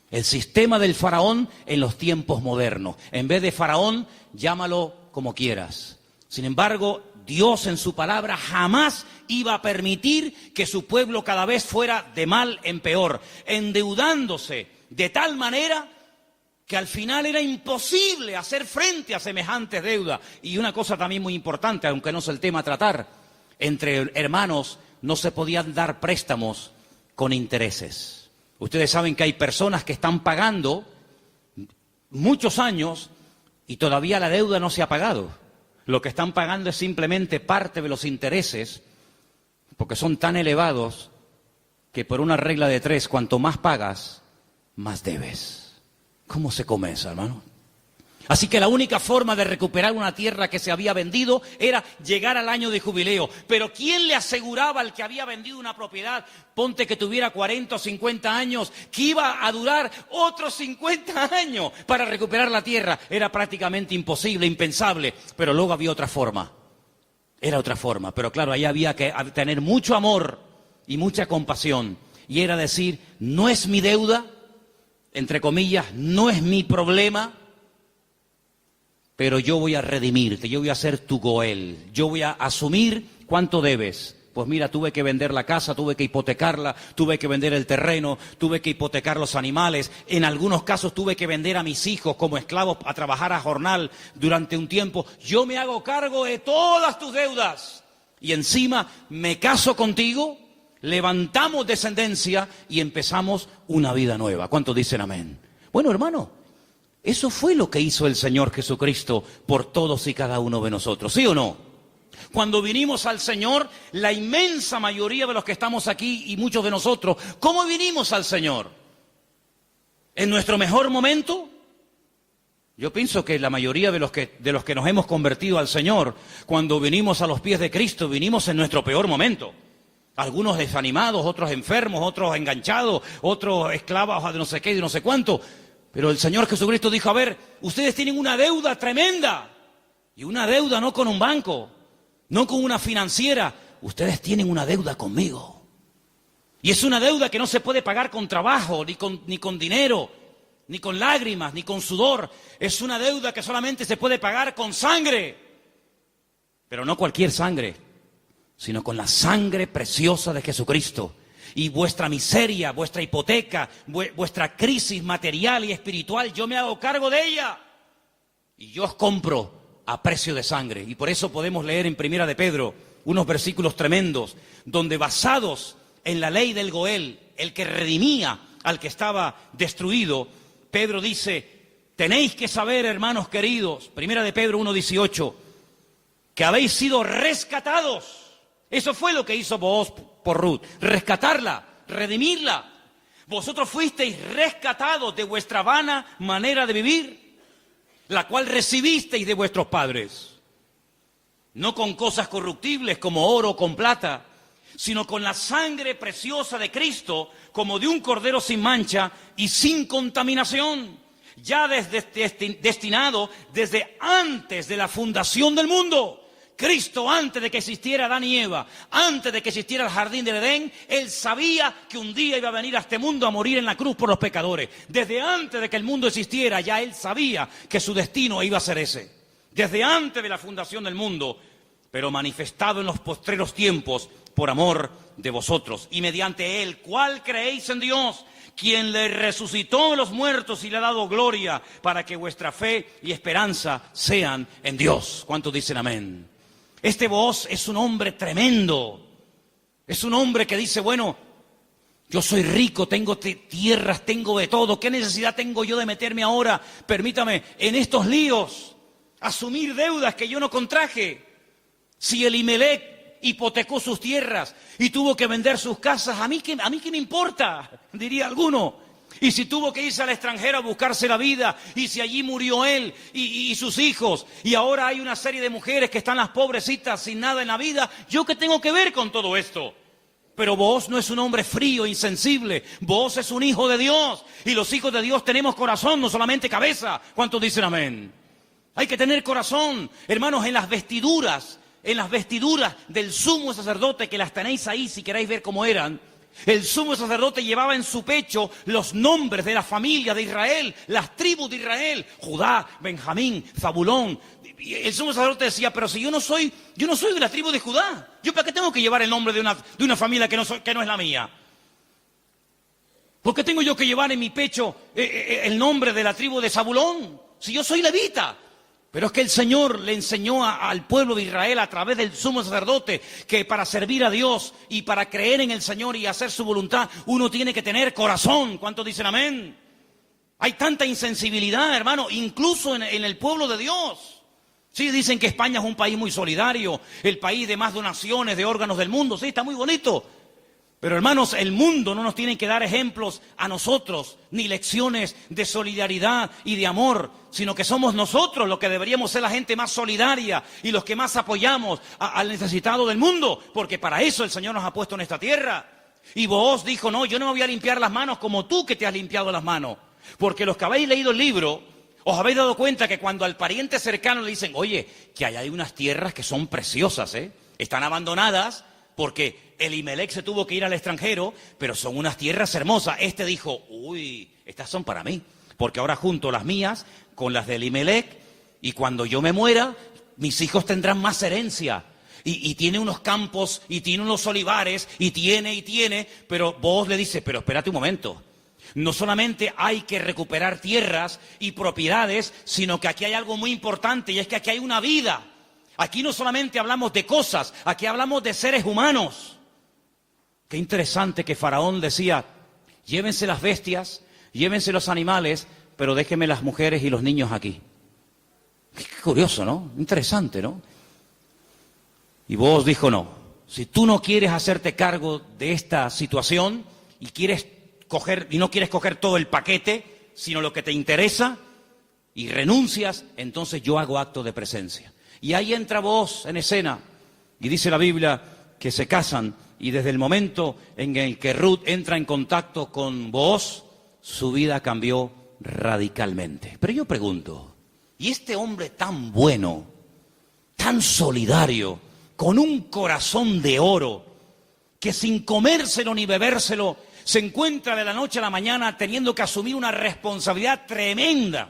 El sistema del faraón en los tiempos modernos. En vez de faraón, llámalo como quieras. Sin embargo, Dios en su palabra jamás iba a permitir que su pueblo cada vez fuera de mal en peor, endeudándose de tal manera que al final era imposible hacer frente a semejantes deudas. Y una cosa también muy importante, aunque no es el tema a tratar, entre hermanos no se podían dar préstamos con intereses. Ustedes saben que hay personas que están pagando muchos años y todavía la deuda no se ha pagado. Lo que están pagando es simplemente parte de los intereses, porque son tan elevados que por una regla de 3, cuanto más pagas, más debes. ¿Cómo se come eso, hermano? Así que la única forma de recuperar una tierra que se había vendido era llegar al año de jubileo. Pero ¿quién le aseguraba al que había vendido una propiedad, ponte que tuviera 40 o 50 años, que iba a durar otros 50 años para recuperar la tierra? Era prácticamente imposible, impensable, pero luego había otra forma. Era otra forma, pero claro, ahí había que tener mucho amor y mucha compasión. Y era decir, no es mi deuda, entre comillas, no es mi problema, pero yo voy a redimirte, yo voy a ser tu Goel, yo voy a asumir cuánto debes. Pues mira, tuve que vender la casa, tuve que hipotecarla, tuve que vender el terreno, tuve que hipotecar los animales. En algunos casos tuve que vender a mis hijos como esclavos a trabajar a jornal durante un tiempo. Yo me hago cargo de todas tus deudas. Y encima me caso contigo, levantamos descendencia y empezamos una vida nueva. ¿Cuántos dicen amén? Bueno, hermano, eso fue lo que hizo el Señor Jesucristo por todos y cada uno de nosotros, ¿sí o no? Cuando vinimos al Señor, la inmensa mayoría de los que estamos aquí y muchos de nosotros, ¿cómo vinimos al Señor? ¿En nuestro mejor momento? Yo pienso que la mayoría de los que nos hemos convertido al Señor, cuando vinimos a los pies de Cristo, vinimos en nuestro peor momento. Algunos desanimados, otros enfermos, otros enganchados, otros esclavos de no sé qué y de no sé cuánto. Pero el Señor Jesucristo dijo, a ver, ustedes tienen una deuda tremenda. Y una deuda no con un banco, no con una financiera. Ustedes tienen una deuda conmigo. Y es una deuda que no se puede pagar con trabajo, ni con dinero, ni con lágrimas, ni con sudor. Es una deuda que solamente se puede pagar con sangre. Pero no cualquier sangre, sino con la sangre preciosa de Jesucristo. Y vuestra miseria, vuestra hipoteca, vuestra crisis material y espiritual, yo me hago cargo de ella. Y yo os compro a precio de sangre. Y por eso podemos leer en Primera de Pedro unos versículos tremendos, donde basados en la ley del Goel, el que redimía al que estaba destruido, Pedro dice, tenéis que saber, hermanos queridos, Primera de Pedro 1:18, que habéis sido rescatados. Eso fue lo que hizo Booz por Ruth, rescatarla, redimirla. Vosotros fuisteis rescatados de vuestra vana manera de vivir, la cual recibisteis de vuestros padres. No con cosas corruptibles como oro o con plata, sino con la sangre preciosa de Cristo, como de un cordero sin mancha y sin contaminación, ya destinado desde antes de la fundación del mundo. Cristo, antes de que existiera Adán y Eva, antes de que existiera el jardín del Edén, Él sabía que un día iba a venir a este mundo a morir en la cruz por los pecadores. Desde antes de que el mundo existiera, ya Él sabía que su destino iba a ser ese. Desde antes de la fundación del mundo, pero manifestado en los postreros tiempos por amor de vosotros. Y mediante Él, ¿cuál creéis en Dios? Quien le resucitó de los muertos y le ha dado gloria, para que vuestra fe y esperanza sean en Dios. ¿Cuántos dicen amén? Este Booz es un hombre tremendo. Es un hombre que dice, bueno, yo soy rico, tengo tierras, tengo de todo. ¿Qué necesidad tengo yo de meterme ahora, permítame, en estos líos? Asumir deudas que yo no contraje. Si Elimelech hipotecó sus tierras y tuvo que vender sus casas, ¿a mí qué me importa? Diría alguno. Y si tuvo que irse al extranjero a buscarse la vida, y si allí murió él y sus hijos, y ahora hay una serie de mujeres que están las pobrecitas sin nada en la vida, ¿yo qué tengo que ver con todo esto? Pero Booz no es un hombre frío, insensible. Booz es un hijo de Dios. Y los hijos de Dios tenemos corazón, no solamente cabeza. ¿Cuántos dicen amén? Hay que tener corazón. Hermanos, en las vestiduras del sumo sacerdote, que las tenéis ahí si queréis ver cómo eran, el sumo sacerdote llevaba en su pecho los nombres de la familia de Israel, las tribus de Israel, Judá, Benjamín, Zabulón. Y el sumo sacerdote decía, pero si yo no soy de la tribu de Judá, ¿yo para qué tengo que llevar el nombre de una familia que no es la mía? ¿Por qué tengo yo que llevar en mi pecho el nombre de la tribu de Zabulón? Si yo soy levita. Pero es que el Señor le enseñó al pueblo de Israel a través del sumo sacerdote que para servir a Dios y para creer en el Señor y hacer su voluntad, uno tiene que tener corazón. ¿Cuántos dicen amén? Hay tanta insensibilidad, hermano, incluso en el pueblo de Dios. Sí, dicen que España es un país muy solidario, el país de más donaciones de órganos del mundo. Sí, está muy bonito. Pero hermanos, el mundo no nos tiene que dar ejemplos a nosotros, ni lecciones de solidaridad y de amor, sino que somos nosotros los que deberíamos ser la gente más solidaria y los que más apoyamos al necesitado del mundo, porque para eso el Señor nos ha puesto en esta tierra. Y Booz dijo, no, yo no me voy a limpiar las manos como tú que te has limpiado las manos, porque los que habéis leído el libro, os habéis dado cuenta que cuando al pariente cercano le dicen, oye, que hay unas tierras que son preciosas, están abandonadas, porque Elimelech se tuvo que ir al extranjero, pero son unas tierras hermosas. Este dijo, uy, estas son para mí, porque ahora junto las mías con las de Elimelech, y cuando yo me muera, mis hijos tendrán más herencia. Y tiene unos campos, y tiene unos olivares, y tiene, pero vos le dice, pero espérate un momento. No solamente hay que recuperar tierras y propiedades, sino que aquí hay algo muy importante, y es que aquí hay una vida. Aquí no solamente hablamos de cosas, aquí hablamos de seres humanos. Qué interesante que Faraón decía, llévense las bestias, llévense los animales, pero déjenme las mujeres y los niños aquí. Qué curioso, ¿no? Interesante, ¿no? Y Booz dijo, no, si tú no quieres hacerte cargo de esta situación y no quieres coger todo el paquete, sino lo que te interesa, y renuncias, entonces yo hago acto de presencia. Y ahí entra Booz en escena, y dice la Biblia que se casan, y desde el momento en el que Ruth entra en contacto con Booz, su vida cambió radicalmente. Pero yo pregunto, ¿y este hombre tan bueno, tan solidario, con un corazón de oro, que sin comérselo ni bebérselo, se encuentra de la noche a la mañana teniendo que asumir una responsabilidad tremenda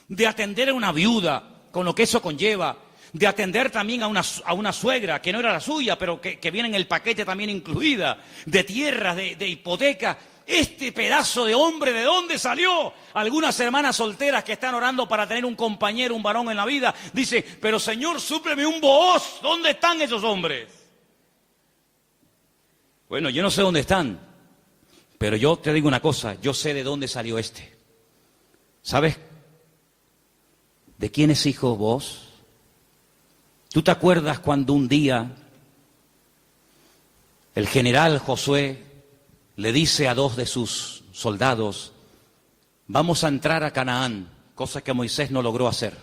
de atender a una viuda, con lo que eso conlleva, de atender también a una suegra, que no era la suya, pero que viene en el paquete también incluida, de tierras, de hipoteca? Este pedazo de hombre, ¿de dónde salió? Algunas hermanas solteras que están orando para tener un compañero, un varón en la vida, dice, pero Señor, súpleme un Booz. ¿Dónde están esos hombres? Bueno, yo no sé dónde están, pero yo te digo una cosa, yo sé de dónde salió este. ¿Sabes de quién es hijo Booz? ¿Tú te acuerdas cuando un día el general Josué le dice a dos de sus soldados, vamos a entrar a Canaán, cosa que Moisés no logró hacer?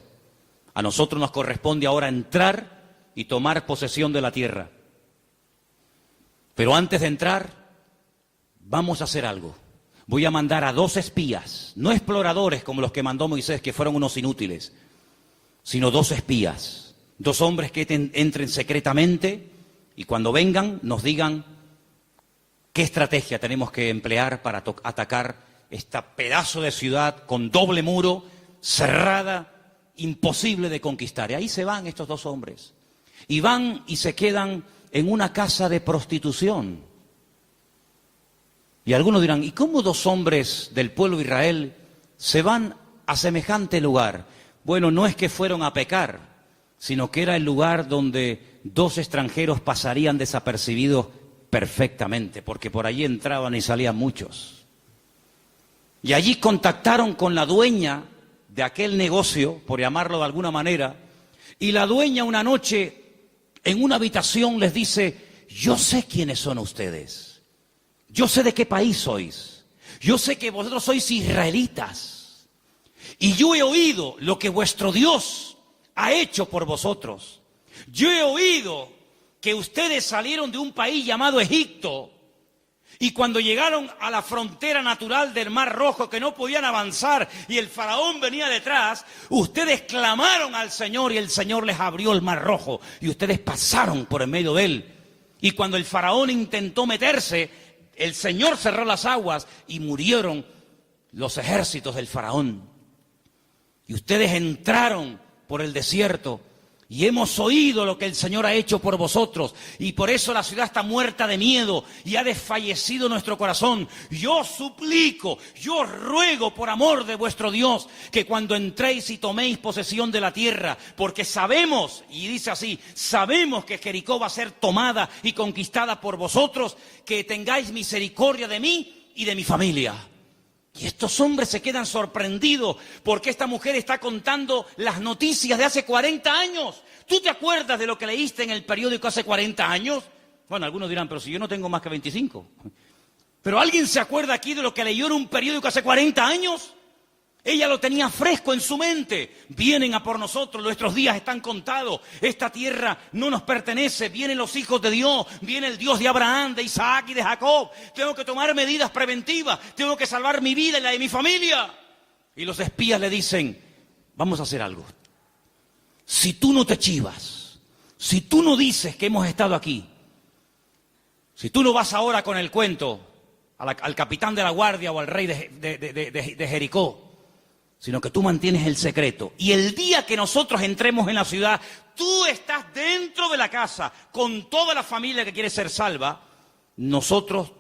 A nosotros nos corresponde ahora entrar y tomar posesión de la tierra. Pero antes de entrar, vamos a hacer algo. Voy a mandar a 2 espías, no exploradores como los que mandó Moisés, que fueron unos inútiles, sino 2 espías, 2 hombres que entren secretamente y cuando vengan nos digan qué estrategia tenemos que emplear para atacar esta pedazo de ciudad con doble muro, cerrada, imposible de conquistar. Y ahí se van estos 2 hombres. Y van y se quedan en una casa de prostitución. Y algunos dirán, ¿y cómo 2 hombres del pueblo de Israel se van a semejante lugar? Bueno, no es que fueron a pecar, sino que era el lugar donde 2 extranjeros pasarían desapercibidos perfectamente, porque por allí entraban y salían muchos. Y allí contactaron con la dueña de aquel negocio, por llamarlo de alguna manera, y la dueña una noche en una habitación les dice, yo sé quiénes son ustedes, yo sé de qué país sois, yo sé que vosotros sois israelitas, y yo he oído lo que vuestro Dios ha hecho por vosotros. Yo he oído que ustedes salieron de un país llamado Egipto y cuando llegaron a la frontera natural del Mar Rojo que no podían avanzar y el faraón venía detrás, ustedes clamaron al Señor y el Señor les abrió el Mar Rojo y ustedes pasaron por en medio de él. Y cuando el faraón intentó meterse, el Señor cerró las aguas y murieron los ejércitos del faraón. Y ustedes entraron por el desierto y hemos oído lo que el Señor ha hecho por vosotros. Y por eso la ciudad está muerta de miedo y ha desfallecido nuestro corazón. Yo suplico, yo ruego por amor de vuestro Dios, que cuando entréis y toméis posesión de la tierra, porque sabemos, y dice así, sabemos que Jericó va a ser tomada y conquistada por vosotros, que tengáis misericordia de mí y de mi familia. Y estos hombres se quedan sorprendidos porque esta mujer está contando las noticias de hace 40 años. ¿Tú te acuerdas de lo que leíste en el periódico hace 40 años? Bueno, algunos dirán, pero si yo no tengo más que 25. ¿Pero alguien se acuerda aquí de lo que leyó en un periódico hace 40 años? Ella lo tenía fresco en su mente. Vienen a por nosotros, nuestros días están contados. Esta tierra no nos pertenece. Vienen los hijos de Dios, viene el Dios de Abraham, de Isaac y de Jacob. Tengo que tomar medidas preventivas, tengo que salvar mi vida y la de mi familia. Y los espías le dicen, vamos a hacer algo. Si tú no te chivas, si tú no dices que hemos estado aquí, si tú no vas ahora con el cuento al capitán de la guardia o al rey de Jericó, sino que tú mantienes el secreto. Y el día que nosotros entremos en la ciudad, tú estás dentro de la casa con toda la familia que quiere ser salva, nosotros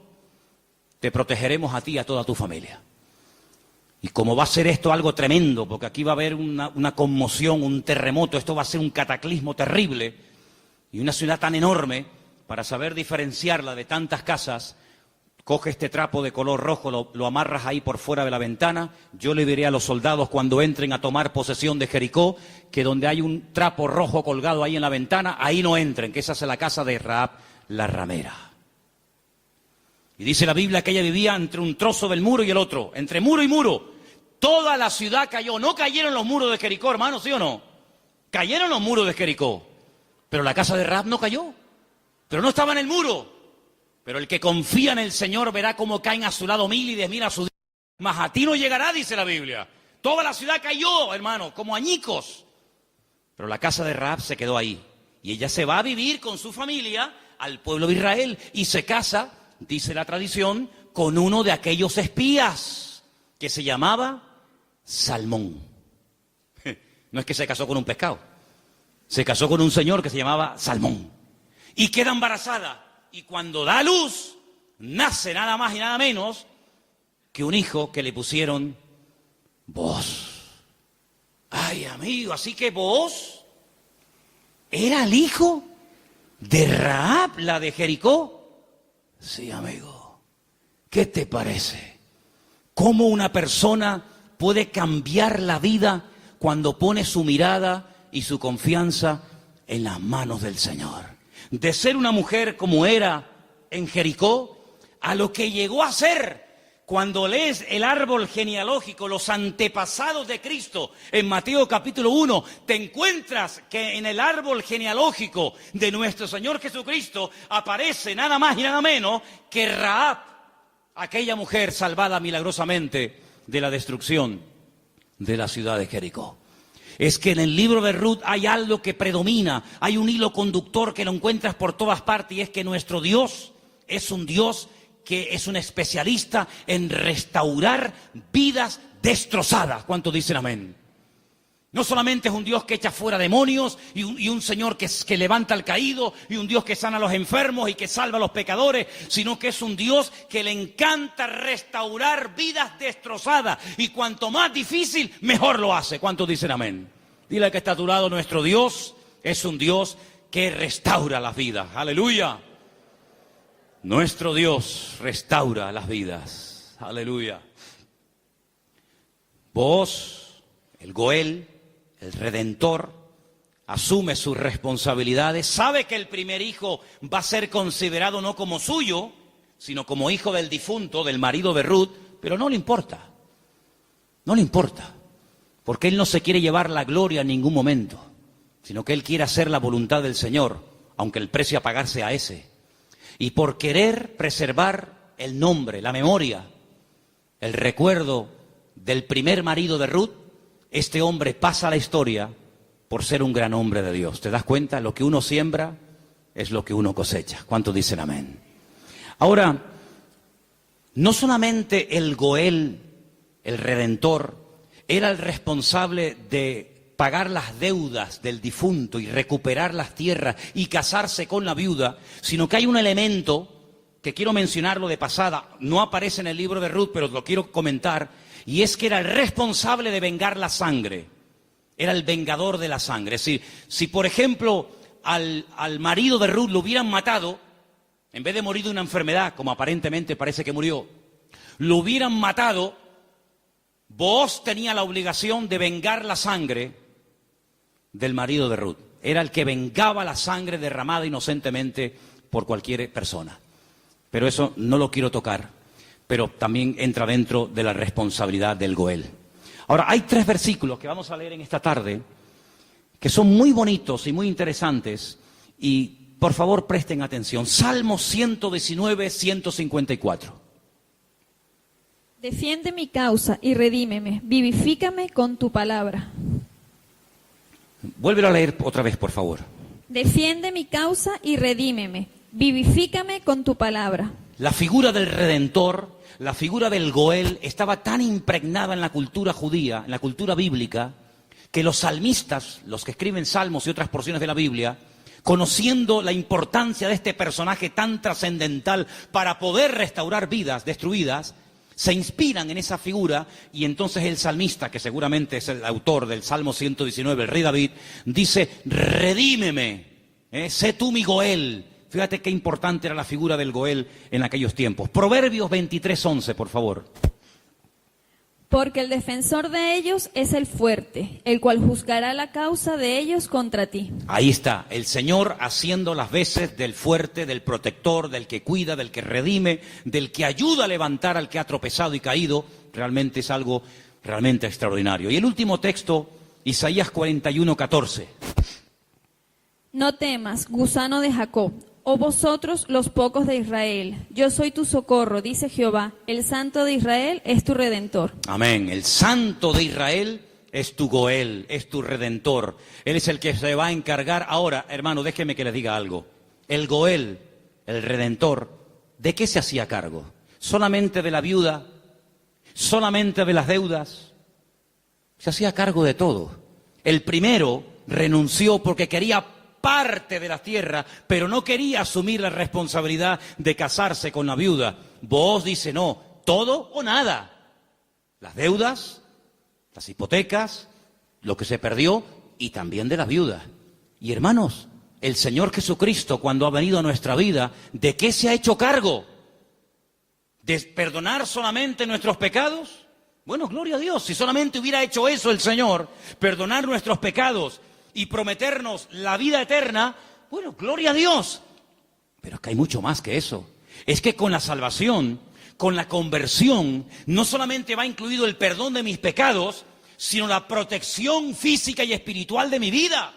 te protegeremos a ti y a toda tu familia. Y como va a ser esto algo tremendo, porque aquí va a haber una conmoción, un terremoto, esto va a ser un cataclismo terrible, y una ciudad tan enorme, para saber diferenciarla de tantas casas, coge este trapo de color rojo, lo amarras ahí por fuera de la ventana. Yo le diré a los soldados cuando entren a tomar posesión de Jericó, que donde hay un trapo rojo colgado ahí en la ventana, ahí no entren, que esa es la casa de Rahab, la ramera. Y dice la Biblia que ella vivía entre un trozo del muro y el otro, entre muro y muro. Toda la ciudad cayó, no cayeron los muros de Jericó, hermano, ¿sí o no? Cayeron los muros de Jericó, pero la casa de Rahab no cayó, pero no estaba en el muro. Pero el que confía en el Señor verá cómo caen a su lado 1000 y 10.000 a su diestra. Mas a ti no llegará, dice la Biblia. Toda la ciudad cayó, hermano, como añicos. Pero la casa de Rahab se quedó ahí. Y ella se va a vivir con su familia al pueblo de Israel. Y se casa, dice la tradición, con uno de aquellos espías que se llamaba Salmón. No es que se casó con un pescado. Se casó con un señor que se llamaba Salmón. Y queda embarazada. Y cuando da luz, nace nada más y nada menos que un hijo que le pusieron Booz. Ay, amigo, así que Booz era el hijo de Rahab, la de Jericó. Sí, amigo. ¿Qué te parece? ¿Cómo una persona puede cambiar la vida cuando pone su mirada y su confianza en las manos del Señor? De ser una mujer como era en Jericó, a lo que llegó a ser cuando lees el árbol genealógico, los antepasados de Cristo, en Mateo capítulo 1, te encuentras que en el árbol genealógico de nuestro Señor Jesucristo aparece nada más y nada menos que Rahab, aquella mujer salvada milagrosamente de la destrucción de la ciudad de Jericó. Es que en el libro de Ruth hay algo que predomina, hay un hilo conductor que lo encuentras por todas partes, y es que nuestro Dios es un Dios que es un especialista en restaurar vidas destrozadas. ¿Cuántos dicen amén? No solamente es un Dios que echa fuera demonios y un Señor que levanta al caído y un Dios que sana a los enfermos y que salva a los pecadores, sino que es un Dios que le encanta restaurar vidas destrozadas, y cuanto más difícil, mejor lo hace. ¿Cuántos dicen amén? Dile al que está a tu lado, nuestro Dios es un Dios que restaura las vidas. ¡Aleluya! Nuestro Dios restaura las vidas. ¡Aleluya! Vos, el Goel, el Redentor, asume sus responsabilidades, sabe que el primer hijo va a ser considerado no como suyo, sino como hijo del difunto, del marido de Ruth, pero no le importa, porque él no se quiere llevar la gloria en ningún momento, sino que él quiere hacer la voluntad del Señor, aunque el precio a pagar sea ese. Y por querer preservar el nombre, la memoria, el recuerdo del primer marido de Ruth, este hombre pasa a la historia por ser un gran hombre de Dios. ¿Te das cuenta? Lo que uno siembra es lo que uno cosecha. ¿Cuántos dicen amén? Ahora, no solamente el Goel, el Redentor, era el responsable de pagar las deudas del difunto y recuperar las tierras y casarse con la viuda, sino que hay un elemento que quiero mencionarlo de pasada, no aparece en el libro de Ruth, pero lo quiero comentar, y es que era el responsable de vengar la sangre, era el vengador de la sangre. Es decir, si por ejemplo al marido de Ruth lo hubieran matado, en vez de morir de una enfermedad, como aparentemente parece que murió, lo hubieran matado, Booz tenía la obligación de vengar la sangre del marido de Ruth. Era el que vengaba la sangre derramada inocentemente por cualquier persona. Pero eso no lo quiero tocar, pero también entra dentro de la responsabilidad del Goel. Ahora, hay 3 versículos que vamos a leer en esta tarde, que son muy bonitos y muy interesantes, y por favor presten atención. Salmo 119, 154. Defiende mi causa y redímeme, vivifícame con tu palabra. Vuélvelo a leer otra vez, por favor. Defiende mi causa y redímeme, vivifícame con tu palabra. La figura del Redentor, la figura del Goel, estaba tan impregnada en la cultura judía, en la cultura bíblica, que los salmistas, los que escriben salmos y otras porciones de la Biblia, conociendo la importancia de este personaje tan trascendental para poder restaurar vidas destruidas, se inspiran en esa figura, y entonces el salmista, que seguramente es el autor del Salmo 119, el rey David, dice: redímeme, sé tú mi Goel. Fíjate qué importante era la figura del Goel en aquellos tiempos. Proverbios 23:11, por favor. Porque el defensor de ellos es el fuerte, el cual juzgará la causa de ellos contra ti. Ahí está, el Señor haciendo las veces del fuerte, del protector, del que cuida, del que redime, del que ayuda a levantar al que ha tropezado y caído. Realmente es algo realmente extraordinario. Y el último texto, Isaías 41:14. No temas, gusano de Jacob, oh vosotros los pocos de Israel, yo soy tu socorro, dice Jehová, el Santo de Israel es tu Redentor. Amén, el Santo de Israel es tu Goel, es tu Redentor. Él es el que se va a encargar. Ahora, hermano, déjeme que les diga algo. El Goel, el Redentor, ¿de qué se hacía cargo? ¿Solamente de la viuda? ¿Solamente de las deudas? Se hacía cargo de todo. El primero renunció porque quería parte de la tierra, pero no quería asumir la responsabilidad de casarse con la viuda. Booz dice: no, todo o nada. Las deudas, las hipotecas, lo que se perdió, y también de la viuda. Y hermanos, el Señor Jesucristo, cuando ha venido a nuestra vida, ¿de qué se ha hecho cargo? ¿De perdonar solamente nuestros pecados? Bueno, gloria a Dios, si solamente hubiera hecho eso el Señor, perdonar nuestros pecados y prometernos la vida eterna, bueno, gloria a Dios. Pero es que hay mucho más que eso. Es que con la salvación, con la conversión, no solamente va incluido el perdón de mis pecados, sino la protección física y espiritual de mi vida.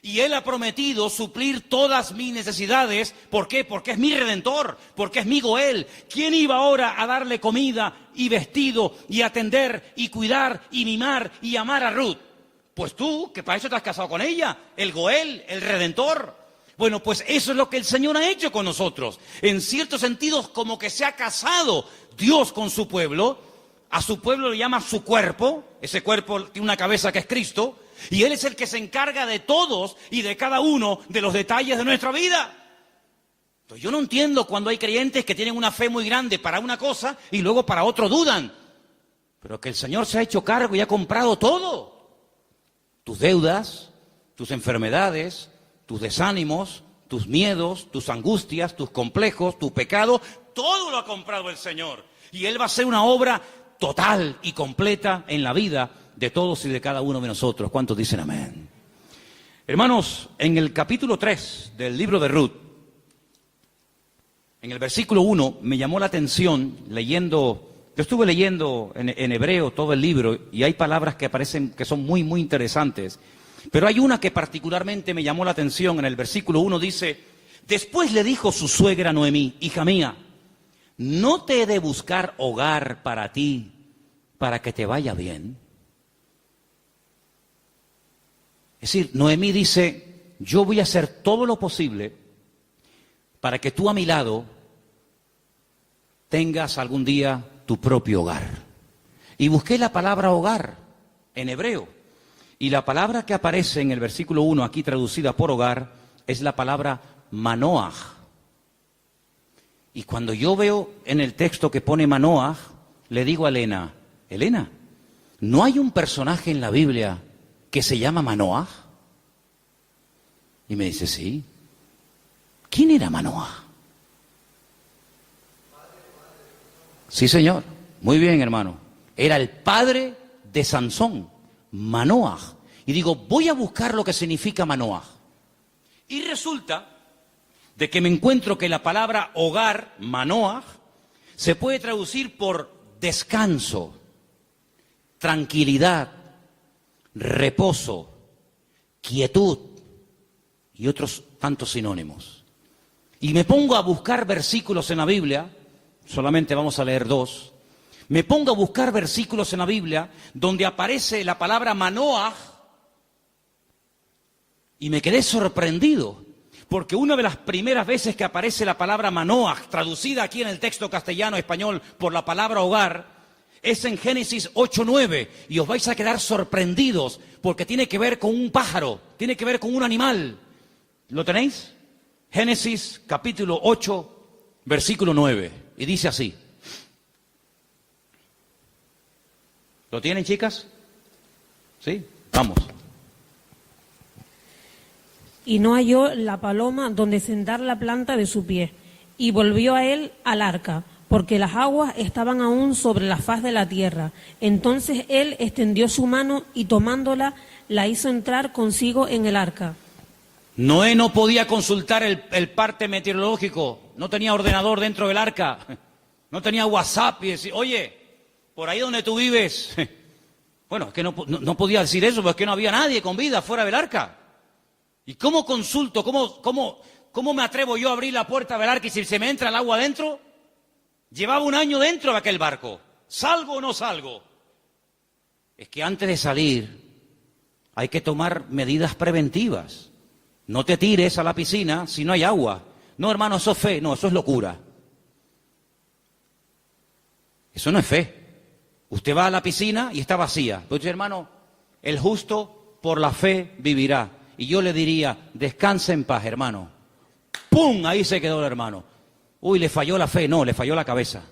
Y Él ha prometido suplir todas mis necesidades. ¿Por qué? Porque es mi Redentor, porque es mi Goel. ¿Quién iba ahora a darle comida y vestido y atender y cuidar y mimar y amar a Ruth? Pues tú, que para eso te has casado con ella, el Goel, el Redentor. Bueno, pues eso es lo que el Señor ha hecho con nosotros. En ciertos sentidos, como que se ha casado Dios con su pueblo. A su pueblo le llama su cuerpo. Ese cuerpo tiene una cabeza que es Cristo. Y Él es el que se encarga de todos y de cada uno de los detalles de nuestra vida. Entonces, yo no entiendo cuando hay creyentes que tienen una fe muy grande para una cosa y luego para otro dudan. Pero que el Señor se ha hecho cargo y ha comprado todo. Tus deudas, tus enfermedades, tus desánimos, tus miedos, tus angustias, tus complejos, tu pecado, todo lo ha comprado el Señor. Y Él va a hacer una obra total y completa en la vida de todos y de cada uno de nosotros. ¿Cuántos dicen amén? Hermanos, en el capítulo 3 del libro de Ruth, en el versículo 1, me llamó la atención leyendo. Yo estuve leyendo en hebreo todo el libro y hay palabras que aparecen que son muy, muy interesantes. Pero hay una que particularmente me llamó la atención. En el versículo 1 dice: después le dijo su suegra Noemí: hija mía, ¿no te he de buscar hogar para ti, para que te vaya bien? Es decir, Noemí dice: yo voy a hacer todo lo posible para que tú a mi lado tengas algún día tu propio hogar. Y busqué la palabra hogar en hebreo. Y la palabra que aparece en el versículo 1, aquí traducida por hogar, es la palabra manoaj. Y cuando yo veo en el texto que pone manoaj, le digo a Elena: Elena, ¿no hay un personaje en la Biblia que se llama Manoaj? Y me dice: sí. ¿Quién era Manoaj? Sí, señor. Muy bien, hermano. Era el padre de Sansón, Manoaj. Y digo, voy a buscar lo que significa Manoaj. Y resulta de que me encuentro que la palabra hogar, Manoaj, se puede traducir por descanso, tranquilidad, reposo, quietud y otros tantos sinónimos. Y me pongo a buscar versículos en la Biblia, solamente vamos a leer 2. Me pongo a buscar versículos en la Biblia donde aparece la palabra Manoaj y me quedé sorprendido, porque una de las primeras veces que aparece la palabra Manoaj, traducida aquí en el texto castellano-español por la palabra hogar, es en Génesis 8:9, y os vais a quedar sorprendidos, porque tiene que ver con un pájaro, tiene que ver con un animal. ¿Lo tenéis? Génesis capítulo 8, versículo 9, y dice así. ¿Lo tienen, chicas? ¿Sí? Vamos. Y no halló la paloma donde sentar la planta de su pie, y volvió a él al arca, porque las aguas estaban aún sobre la faz de la tierra. Entonces él extendió su mano y tomándola, la hizo entrar consigo en el arca. Noé no podía consultar el parte meteorológico, no tenía ordenador dentro del arca, no tenía WhatsApp y decir: oye, por ahí donde tú vives. Bueno, es que no podía decir eso, porque no había nadie con vida fuera del arca. ¿Y cómo consulto? ¿Cómo me atrevo yo a abrir la puerta del arca y si se me entra el agua adentro? Llevaba un año dentro de aquel barco. ¿Salgo o no salgo? Es que antes de salir hay que tomar medidas preventivas. No te tires a la piscina si no hay agua. No, hermano, eso es fe. No, eso es locura. Eso no es fe. Usted va a la piscina y está vacía. Entonces, hermano, el justo por la fe vivirá. Y yo le diría: descanse en paz, hermano. ¡Pum! Ahí se quedó el hermano. Uy, le falló la fe. No, le falló la cabeza.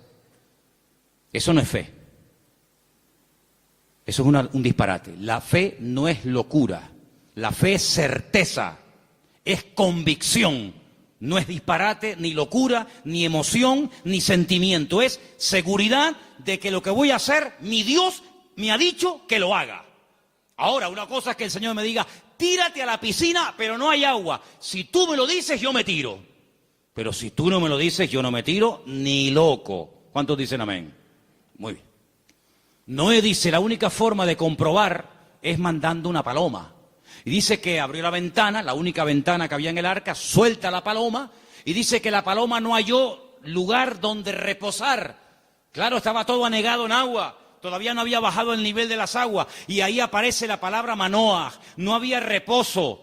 Eso no es fe. Eso es un disparate. La fe no es locura. La fe es certeza. Es convicción. No es disparate, ni locura, ni emoción, ni sentimiento. Es seguridad de que lo que voy a hacer, mi Dios me ha dicho que lo haga. Ahora, una cosa es que el Señor me diga: tírate a la piscina, pero no hay agua. Si tú me lo dices, yo me tiro. Pero si tú no me lo dices, yo no me tiro ni loco. ¿Cuántos dicen amén? Muy bien. Noé dice: la única forma de comprobar es mandando una paloma. Y dice que abrió la ventana, la única ventana que había en el arca, suelta la paloma, y dice que la paloma no halló lugar donde reposar. Claro, estaba todo anegado en agua, todavía no había bajado el nivel de las aguas, y ahí aparece la palabra Manoaj. No había reposo,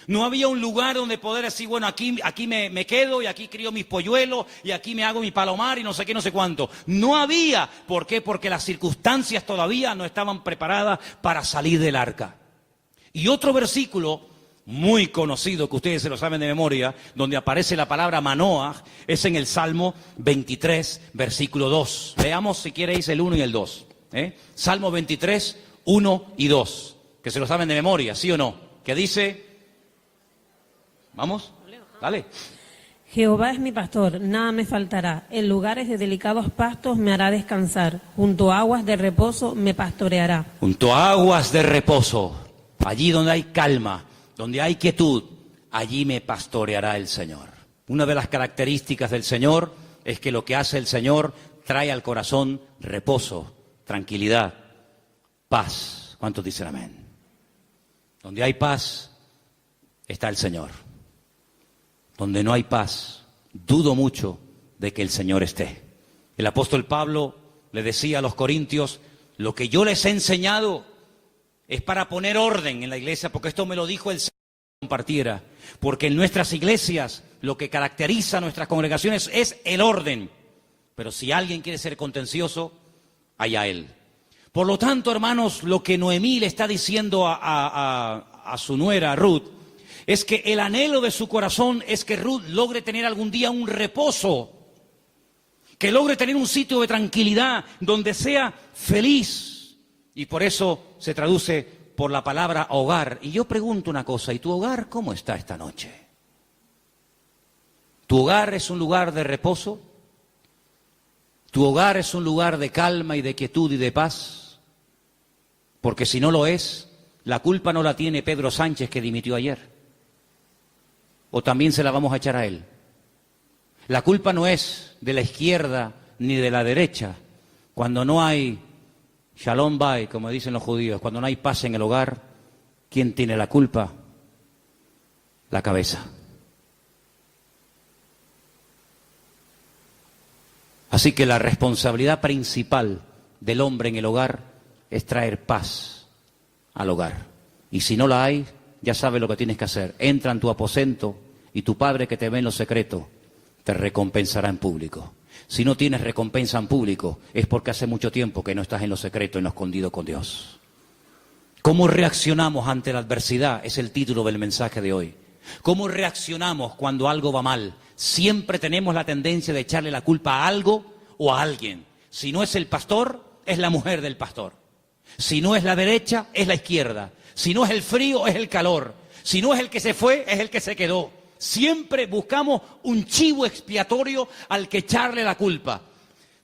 no había un lugar donde poder decir: bueno, aquí me quedo, y aquí crío mis polluelos, y aquí me hago mi palomar, y no sé qué, no sé cuánto. No había. ¿Por qué? Porque las circunstancias todavía no estaban preparadas para salir del arca. Y otro versículo muy conocido, que ustedes se lo saben de memoria, donde aparece la palabra Manoaj, es en el Salmo 23, versículo 2. Veamos, si queréis, el 1 y el 2. Salmo 23, 1 y 2. Que se lo saben de memoria, ¿sí o no? Que dice... ¿Vamos? Dale. Jehová es mi pastor, nada me faltará. En lugares de delicados pastos me hará descansar. Junto a aguas de reposo me pastoreará. Junto a aguas de reposo. Allí donde hay calma, donde hay quietud, allí me pastoreará el Señor. Una de las características del Señor es que lo que hace el Señor trae al corazón reposo, tranquilidad, paz. ¿Cuántos dicen amén? Donde hay paz, está el Señor. Donde no hay paz, dudo mucho de que el Señor esté. El apóstol Pablo le decía a los corintios, lo que yo les he enseñado es para poner orden en la iglesia, porque esto me lo dijo el Señor que compartiera. Porque en nuestras iglesias lo que caracteriza a nuestras congregaciones es el orden. Pero si alguien quiere ser contencioso, allá él. Por lo tanto, hermanos, lo que Noemí le está diciendo a su nuera, Ruth, es que el anhelo de su corazón es que Ruth logre tener algún día un reposo, que logre tener un sitio de tranquilidad donde sea feliz. Y por eso se traduce por la palabra hogar. Y yo pregunto una cosa, ¿y tu hogar cómo está esta noche? ¿Tu hogar es un lugar de reposo? ¿Tu hogar es un lugar de calma y de quietud y de paz? Porque si no lo es, la culpa no la tiene Pedro Sánchez, que dimitió ayer. ¿O también se la vamos a echar a él? La culpa no es de la izquierda ni de la derecha. Cuando no hay shalom bay, como dicen los judíos, cuando no hay paz en el hogar, ¿quién tiene la culpa? La cabeza. Así que la responsabilidad principal del hombre en el hogar es traer paz al hogar. Y si no la hay, ya sabes lo que tienes que hacer. Entra en tu aposento y tu Padre que te ve en lo secreto te recompensará en público. Si no tienes recompensa en público, es porque hace mucho tiempo que no estás en lo secreto, en lo escondido con Dios. ¿Cómo reaccionamos ante la adversidad? Es el título del mensaje de hoy. ¿Cómo reaccionamos cuando algo va mal? Siempre tenemos la tendencia de echarle la culpa a algo o a alguien. Si no es el pastor, es la mujer del pastor. Si no es la derecha, es la izquierda. Si no es el frío, es el calor. Si no es el que se fue, es el que se quedó. Siempre buscamos un chivo expiatorio al que echarle la culpa.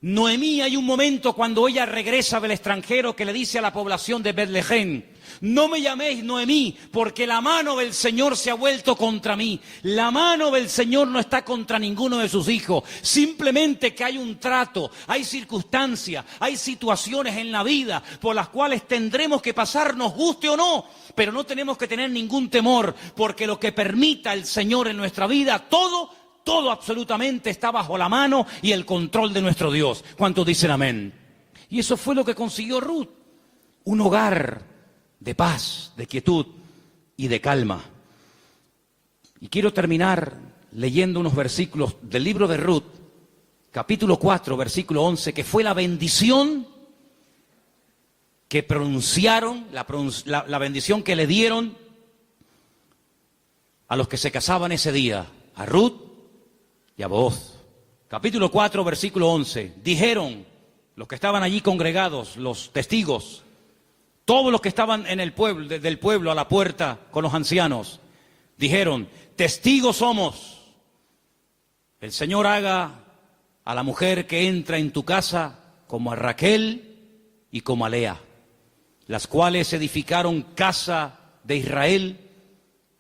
Noemí, hay un momento cuando ella regresa del extranjero que le dice a la población de Betlehem: no me llaméis Noemí, porque la mano del Señor se ha vuelto contra mí. La mano del Señor no está contra ninguno de sus hijos. Simplemente que hay un trato, hay circunstancias, hay situaciones en la vida por las cuales tendremos que pasar, nos guste o no. Pero no tenemos que tener ningún temor, porque lo que permita el Señor en nuestra vida, todo absolutamente está bajo la mano y el control de nuestro Dios. ¿Cuántos dicen amén? Y eso fue lo que consiguió Ruth. Un hogar de paz, de quietud y de calma. Y quiero terminar leyendo unos versículos del libro de Ruth, capítulo 4, versículo 11, que fue la bendición que pronunciaron, la bendición que le dieron a los que se casaban ese día, a Ruth y a Booz. Capítulo 4, versículo 11. Dijeron los que estaban allí congregados, los testigos, todos los que estaban en el pueblo, desde el pueblo a la puerta con los ancianos, dijeron: testigos somos. El Señor haga a la mujer que entra en tu casa como a Raquel y como a Lea, las cuales edificaron casa de Israel,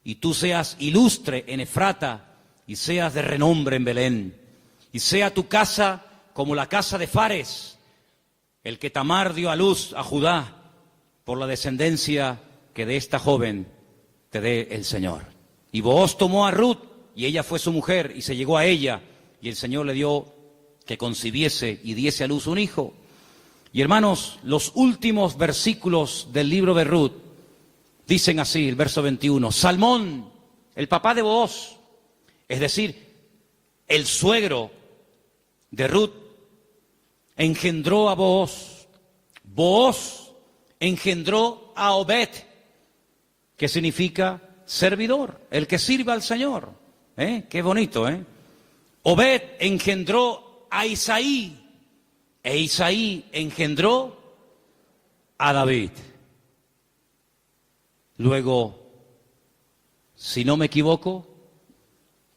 y tú seas ilustre en Efrata y seas de renombre en Belén, y sea tu casa como la casa de Fares, el que Tamar dio a luz a Judá, por la descendencia que de esta joven te dé el Señor. Y Booz tomó a Ruth, y ella fue su mujer, y se llegó a ella, y el Señor le dio que concibiese y diese a luz un hijo. Y hermanos, los últimos versículos del libro de Ruth dicen así, el verso 21, Salmón, el papá de Booz, es decir, el suegro de Ruth, engendró a Booz. Booz engendró a Obed, que significa servidor, el que sirve al Señor. Qué bonito, ¿eh? Obed engendró a Isaí, e Isaí engendró a David. Luego, si no me equivoco,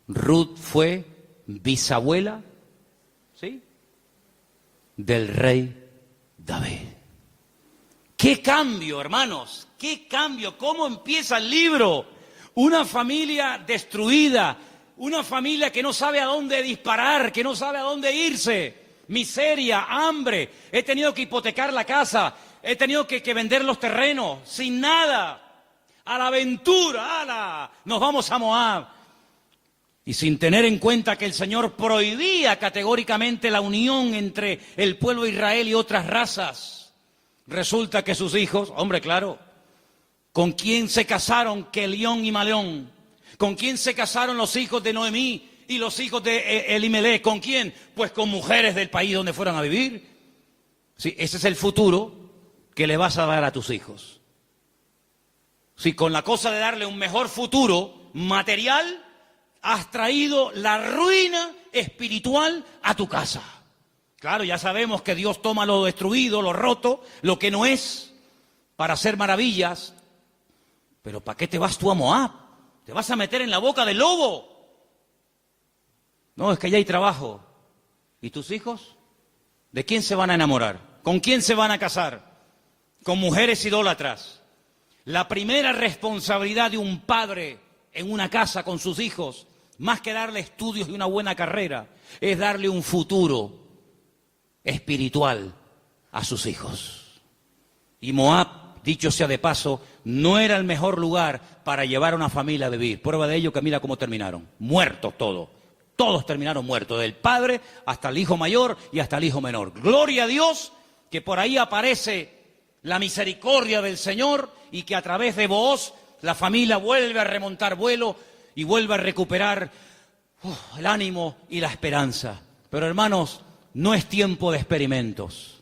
Ruth fue bisabuela, ¿sí?, del rey David. ¡Qué cambio, hermanos! ¡Qué cambio! ¿Cómo empieza el libro? Una familia destruida, una familia que no sabe a dónde disparar, que no sabe a dónde irse. Miseria, hambre, he tenido que hipotecar la casa, he tenido que vender los terrenos, sin nada. a la aventura, ¡ala! Nos vamos a Moab. Y sin tener en cuenta que el Señor prohibía categóricamente la unión entre el pueblo de Israel y otras razas, resulta que sus hijos, hombre, claro, ¿con quién se casaron Kelión y Maleón? ¿Con quién se casaron los hijos de Noemí y los hijos de Elimelech? ¿Con quién? Pues con mujeres del país donde fueron a vivir. Sí, ese es el futuro que le vas a dar a tus hijos. Si con la cosa de darle un mejor futuro material, has traído la ruina espiritual a tu casa. Claro, ya sabemos que Dios toma lo destruido, lo roto, lo que no es, para hacer maravillas. Pero ¿para qué te vas tú a Moab? ¿Te vas a meter en la boca del lobo? No, es que ya hay trabajo. ¿Y tus hijos? ¿De quién se van a enamorar? ¿Con quién se van a casar? Con mujeres idólatras. La primera responsabilidad de un padre en una casa con sus hijos, más que darle estudios y una buena carrera, es darle un futuro espiritual a sus hijos. Y Moab, dicho sea de paso, no era el mejor lugar para llevar a una familia a vivir. Prueba de ello que mira cómo terminaron. Muertos todos. Todos terminaron muertos, del padre hasta el hijo mayor y hasta el hijo menor. Gloria a Dios que por ahí aparece la misericordia del Señor y que a través de Booz la familia vuelve a remontar vuelo y vuelve a recuperar el ánimo y la esperanza. Pero hermanos, no es tiempo de experimentos.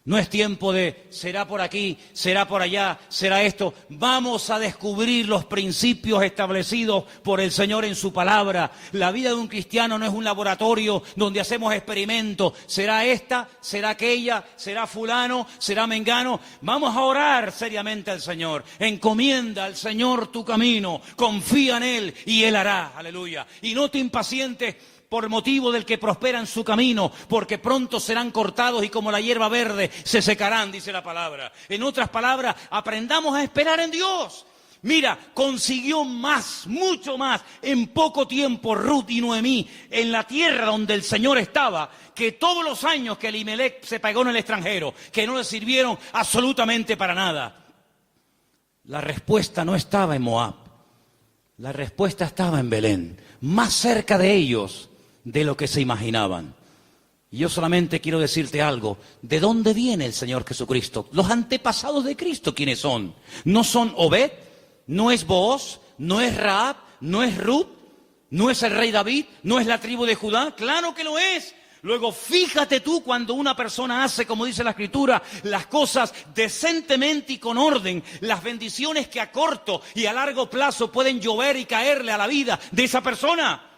No es tiempo de será por aquí, será por allá, será esto. Vamos a descubrir los principios establecidos por el Señor en su palabra. La vida de un cristiano no es un laboratorio donde hacemos experimentos. Será esta, será aquella, será fulano, será mengano. Vamos a orar seriamente al Señor. Encomienda al Señor tu camino. Confía en Él y Él hará. Aleluya. Y no te impacientes por motivo del que prospera en su camino, porque pronto serán cortados y como la hierba verde se secarán, dice la palabra. En otras palabras, aprendamos a esperar en Dios. Mira, consiguió más, mucho más, en poco tiempo Ruth y Noemí, en la tierra donde el Señor estaba, que todos los años que Elimelech se pegó en el extranjero, que no le sirvieron absolutamente para nada. La respuesta no estaba en Moab, la respuesta estaba en Belén, más cerca de ellos de lo que se imaginaban. Y yo solamente quiero decirte algo. ¿De dónde viene el Señor Jesucristo? Los antepasados de Cristo, ¿quiénes son? ¿No son Obed? ¿No es Booz? ¿No es Rahab? ¿No es Ruth? ¿No es el rey David? ¿No es la tribu de Judá? ¡Claro que lo es! Luego, fíjate tú cuando una persona hace, como dice la Escritura, las cosas decentemente y con orden, las bendiciones que a corto y a largo plazo pueden llover y caerle a la vida de esa persona.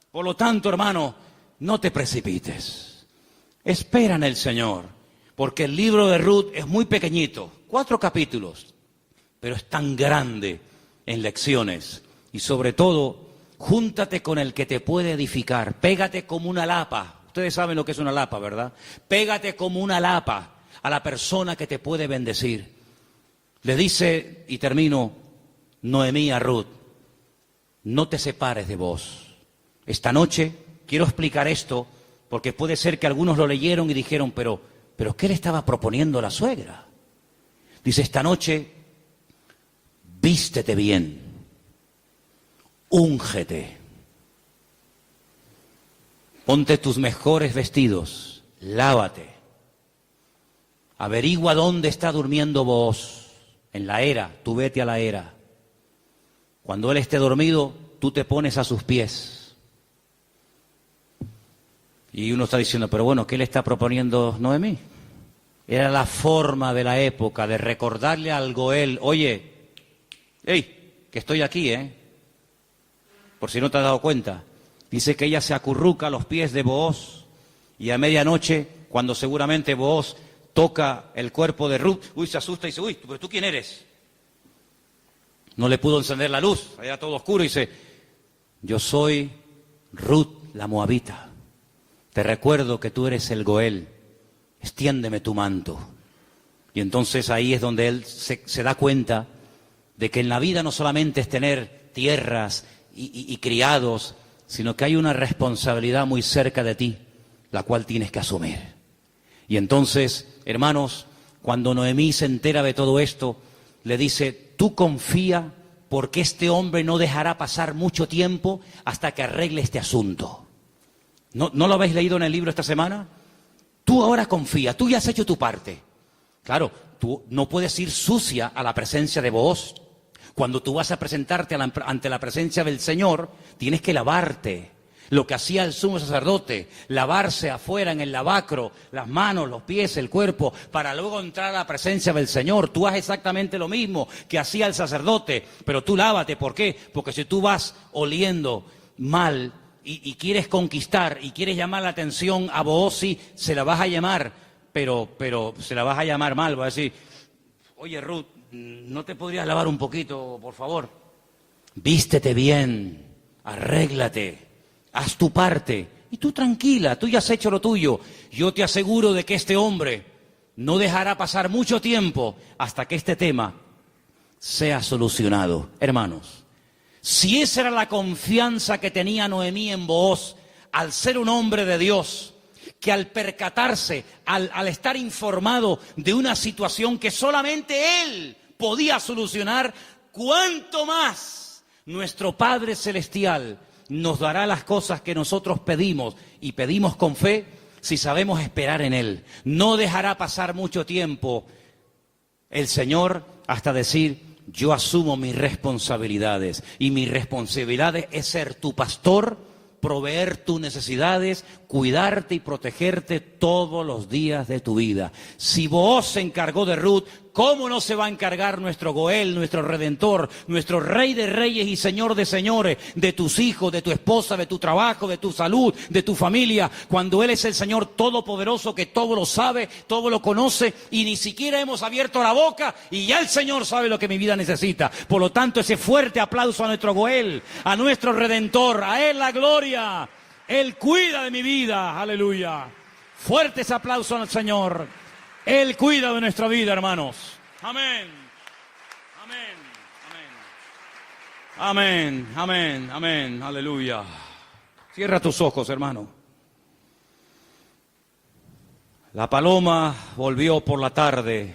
Por lo tanto, hermano, no te precipites. Espera en el Señor, porque el libro de Ruth es muy pequeñito, 4 capítulos, pero es tan grande en lecciones. Y sobre todo, júntate con el que te puede edificar. Pégate como una lapa. Ustedes saben lo que es una lapa, ¿verdad? Pégate como una lapa a la persona que te puede bendecir. Le dice, y termino, Noemí a Ruth, no te separes de vos. Esta noche quiero explicar esto porque puede ser que algunos lo leyeron y dijeron, pero ¿qué le estaba proponiendo la suegra? Dice, esta noche vístete bien, úngete, ponte tus mejores vestidos, lávate, averigua dónde está durmiendo Booz, en la era, tú vete a la era. Cuando él esté dormido, tú te pones a sus pies. Y uno está diciendo, pero bueno, ¿qué le está proponiendo Noemí? Era la forma de la época de recordarle al Goel, oye, hey, que estoy aquí, por si no te has dado cuenta. Dice que ella se acurruca a los pies de Booz y a medianoche, cuando seguramente Booz toca el cuerpo de Ruth, se asusta y dice, pero ¿tú quién eres? No le pudo encender la luz, era todo oscuro y dice, yo soy Ruth la Moabita. Te recuerdo que tú eres el Goel, extiéndeme tu manto. Y entonces ahí es donde él se da cuenta de que en la vida no solamente es tener tierras y criados, sino que hay una responsabilidad muy cerca de ti, la cual tienes que asumir. Y entonces, hermanos, cuando Noemí se entera de todo esto, le dice, tú confía porque este hombre no dejará pasar mucho tiempo hasta que arregle este asunto. ¿No lo habéis leído en el libro esta semana? Tú ahora confía, tú ya has hecho tu parte. Claro, tú no puedes ir sucia a la presencia de Booz. Cuando tú vas a presentarte ante la presencia del Señor, tienes que lavarte. Lo que hacía el sumo sacerdote, lavarse afuera en el lavacro, las manos, los pies, el cuerpo, para luego entrar a la presencia del Señor. Tú haces exactamente lo mismo que hacía el sacerdote, pero tú lávate. ¿Por qué? Porque si tú vas oliendo mal y quieres conquistar y quieres llamar la atención a Booz, sí, se la vas a llamar, pero se la vas a llamar mal. Vas a decir, oye Ruth, ¿no te podrías lavar un poquito, por favor? Vístete bien, arréglate. Haz tu parte y tú tranquila, tú ya has hecho lo tuyo. Yo te aseguro de que este hombre no dejará pasar mucho tiempo hasta que este tema sea solucionado. Hermanos, si esa era la confianza que tenía Noemí en Booz, al ser un hombre de Dios, que al percatarse, al estar informado de una situación que solamente él podía solucionar, ¿cuánto más nuestro Padre Celestial nos dará las cosas que nosotros pedimos y pedimos con fe si sabemos esperar en Él? No dejará pasar mucho tiempo el Señor hasta decir, yo asumo mis responsabilidades y mi responsabilidad es ser tu pastor, proveer tus necesidades, cuidarte y protegerte todos los días de tu vida. Si Booz se encargó de Ruth, ¿cómo no se va a encargar nuestro Goel, nuestro Redentor, nuestro Rey de Reyes y Señor de Señores, de tus hijos, de tu esposa, de tu trabajo, de tu salud, de tu familia, cuando Él es el Señor Todopoderoso que todo lo sabe, todo lo conoce y ni siquiera hemos abierto la boca y ya el Señor sabe lo que mi vida necesita? Por lo tanto, ese fuerte aplauso a nuestro Goel, a nuestro Redentor, a Él la gloria. Él cuida de mi vida, aleluya. Fuerte ese aplauso al Señor. Él cuida de nuestra vida, hermanos. Amén. Amén. Amén. Amén. Amén. Amén. Aleluya. Cierra tus ojos, hermano. La paloma volvió por la tarde,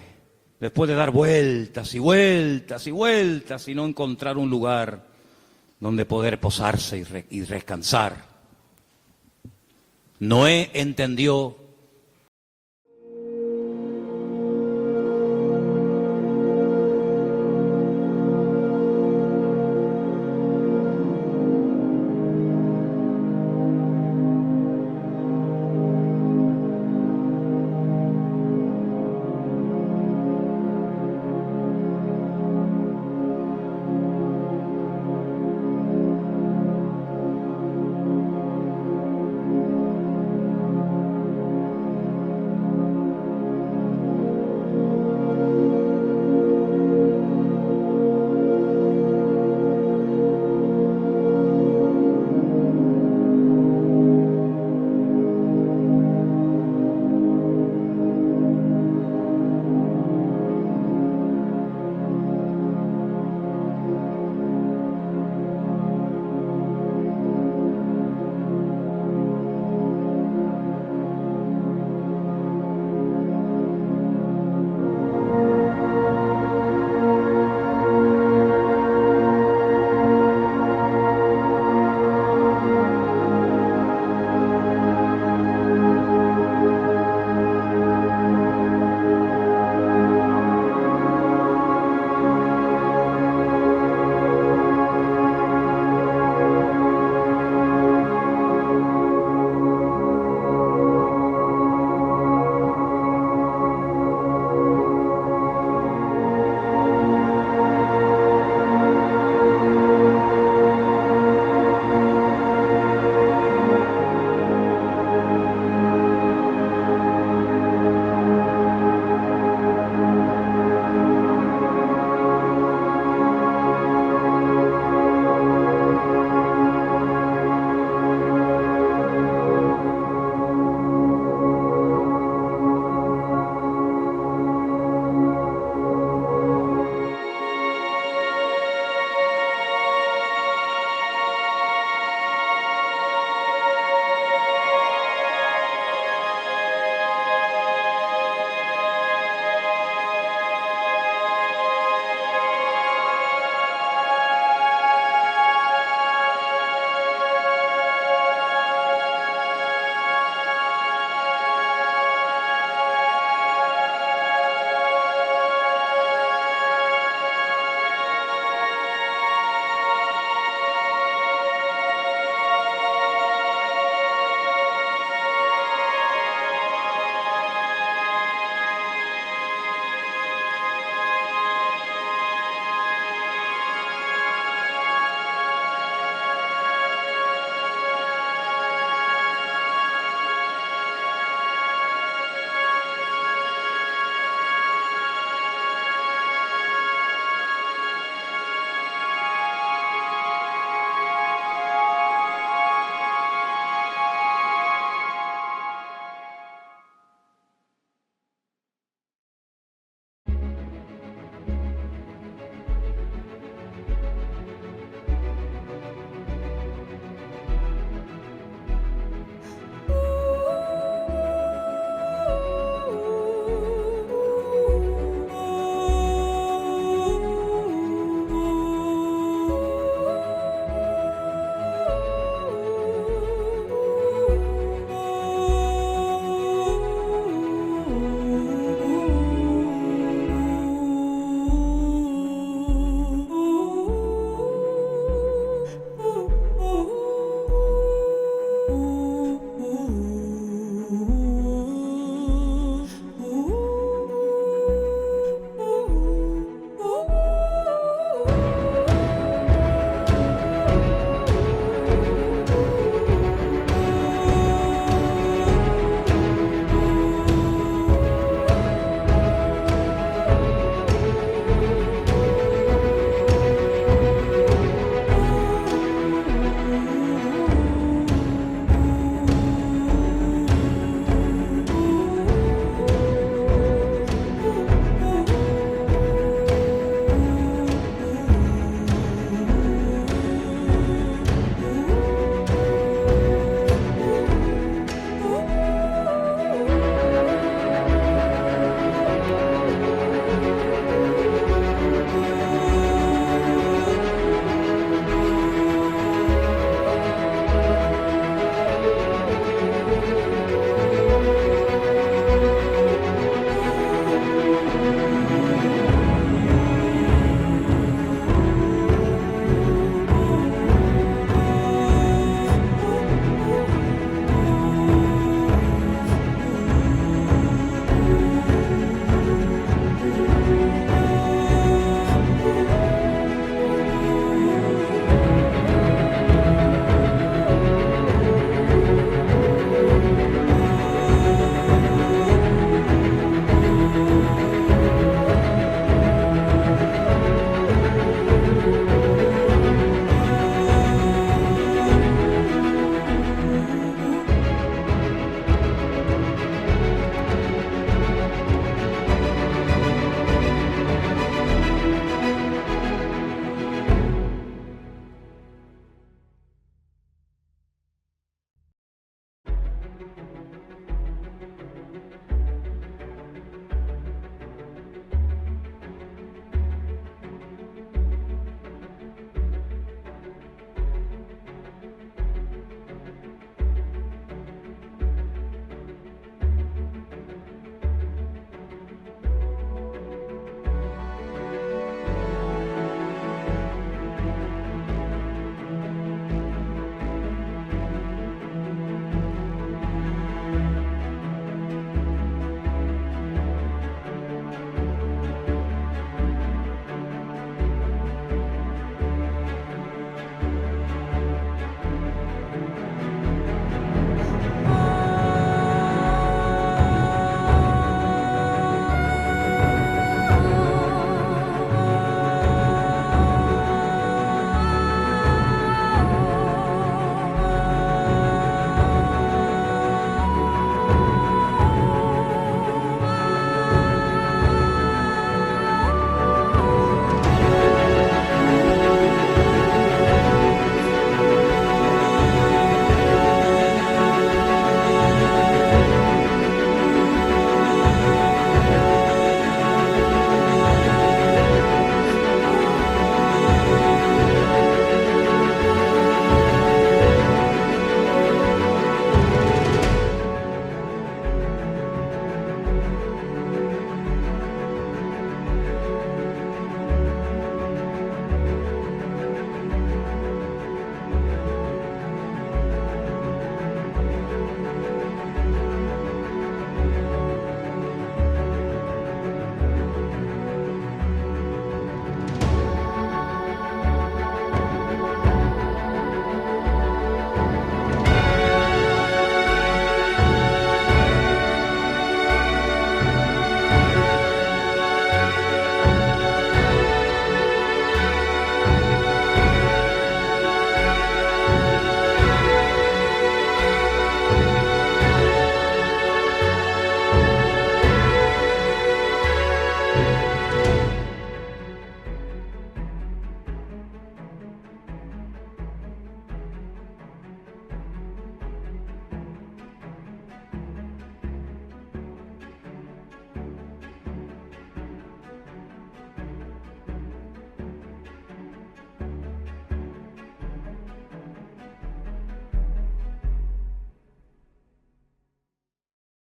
después de dar vueltas y vueltas y vueltas y no encontrar un lugar donde poder posarse y descansar. Noé entendió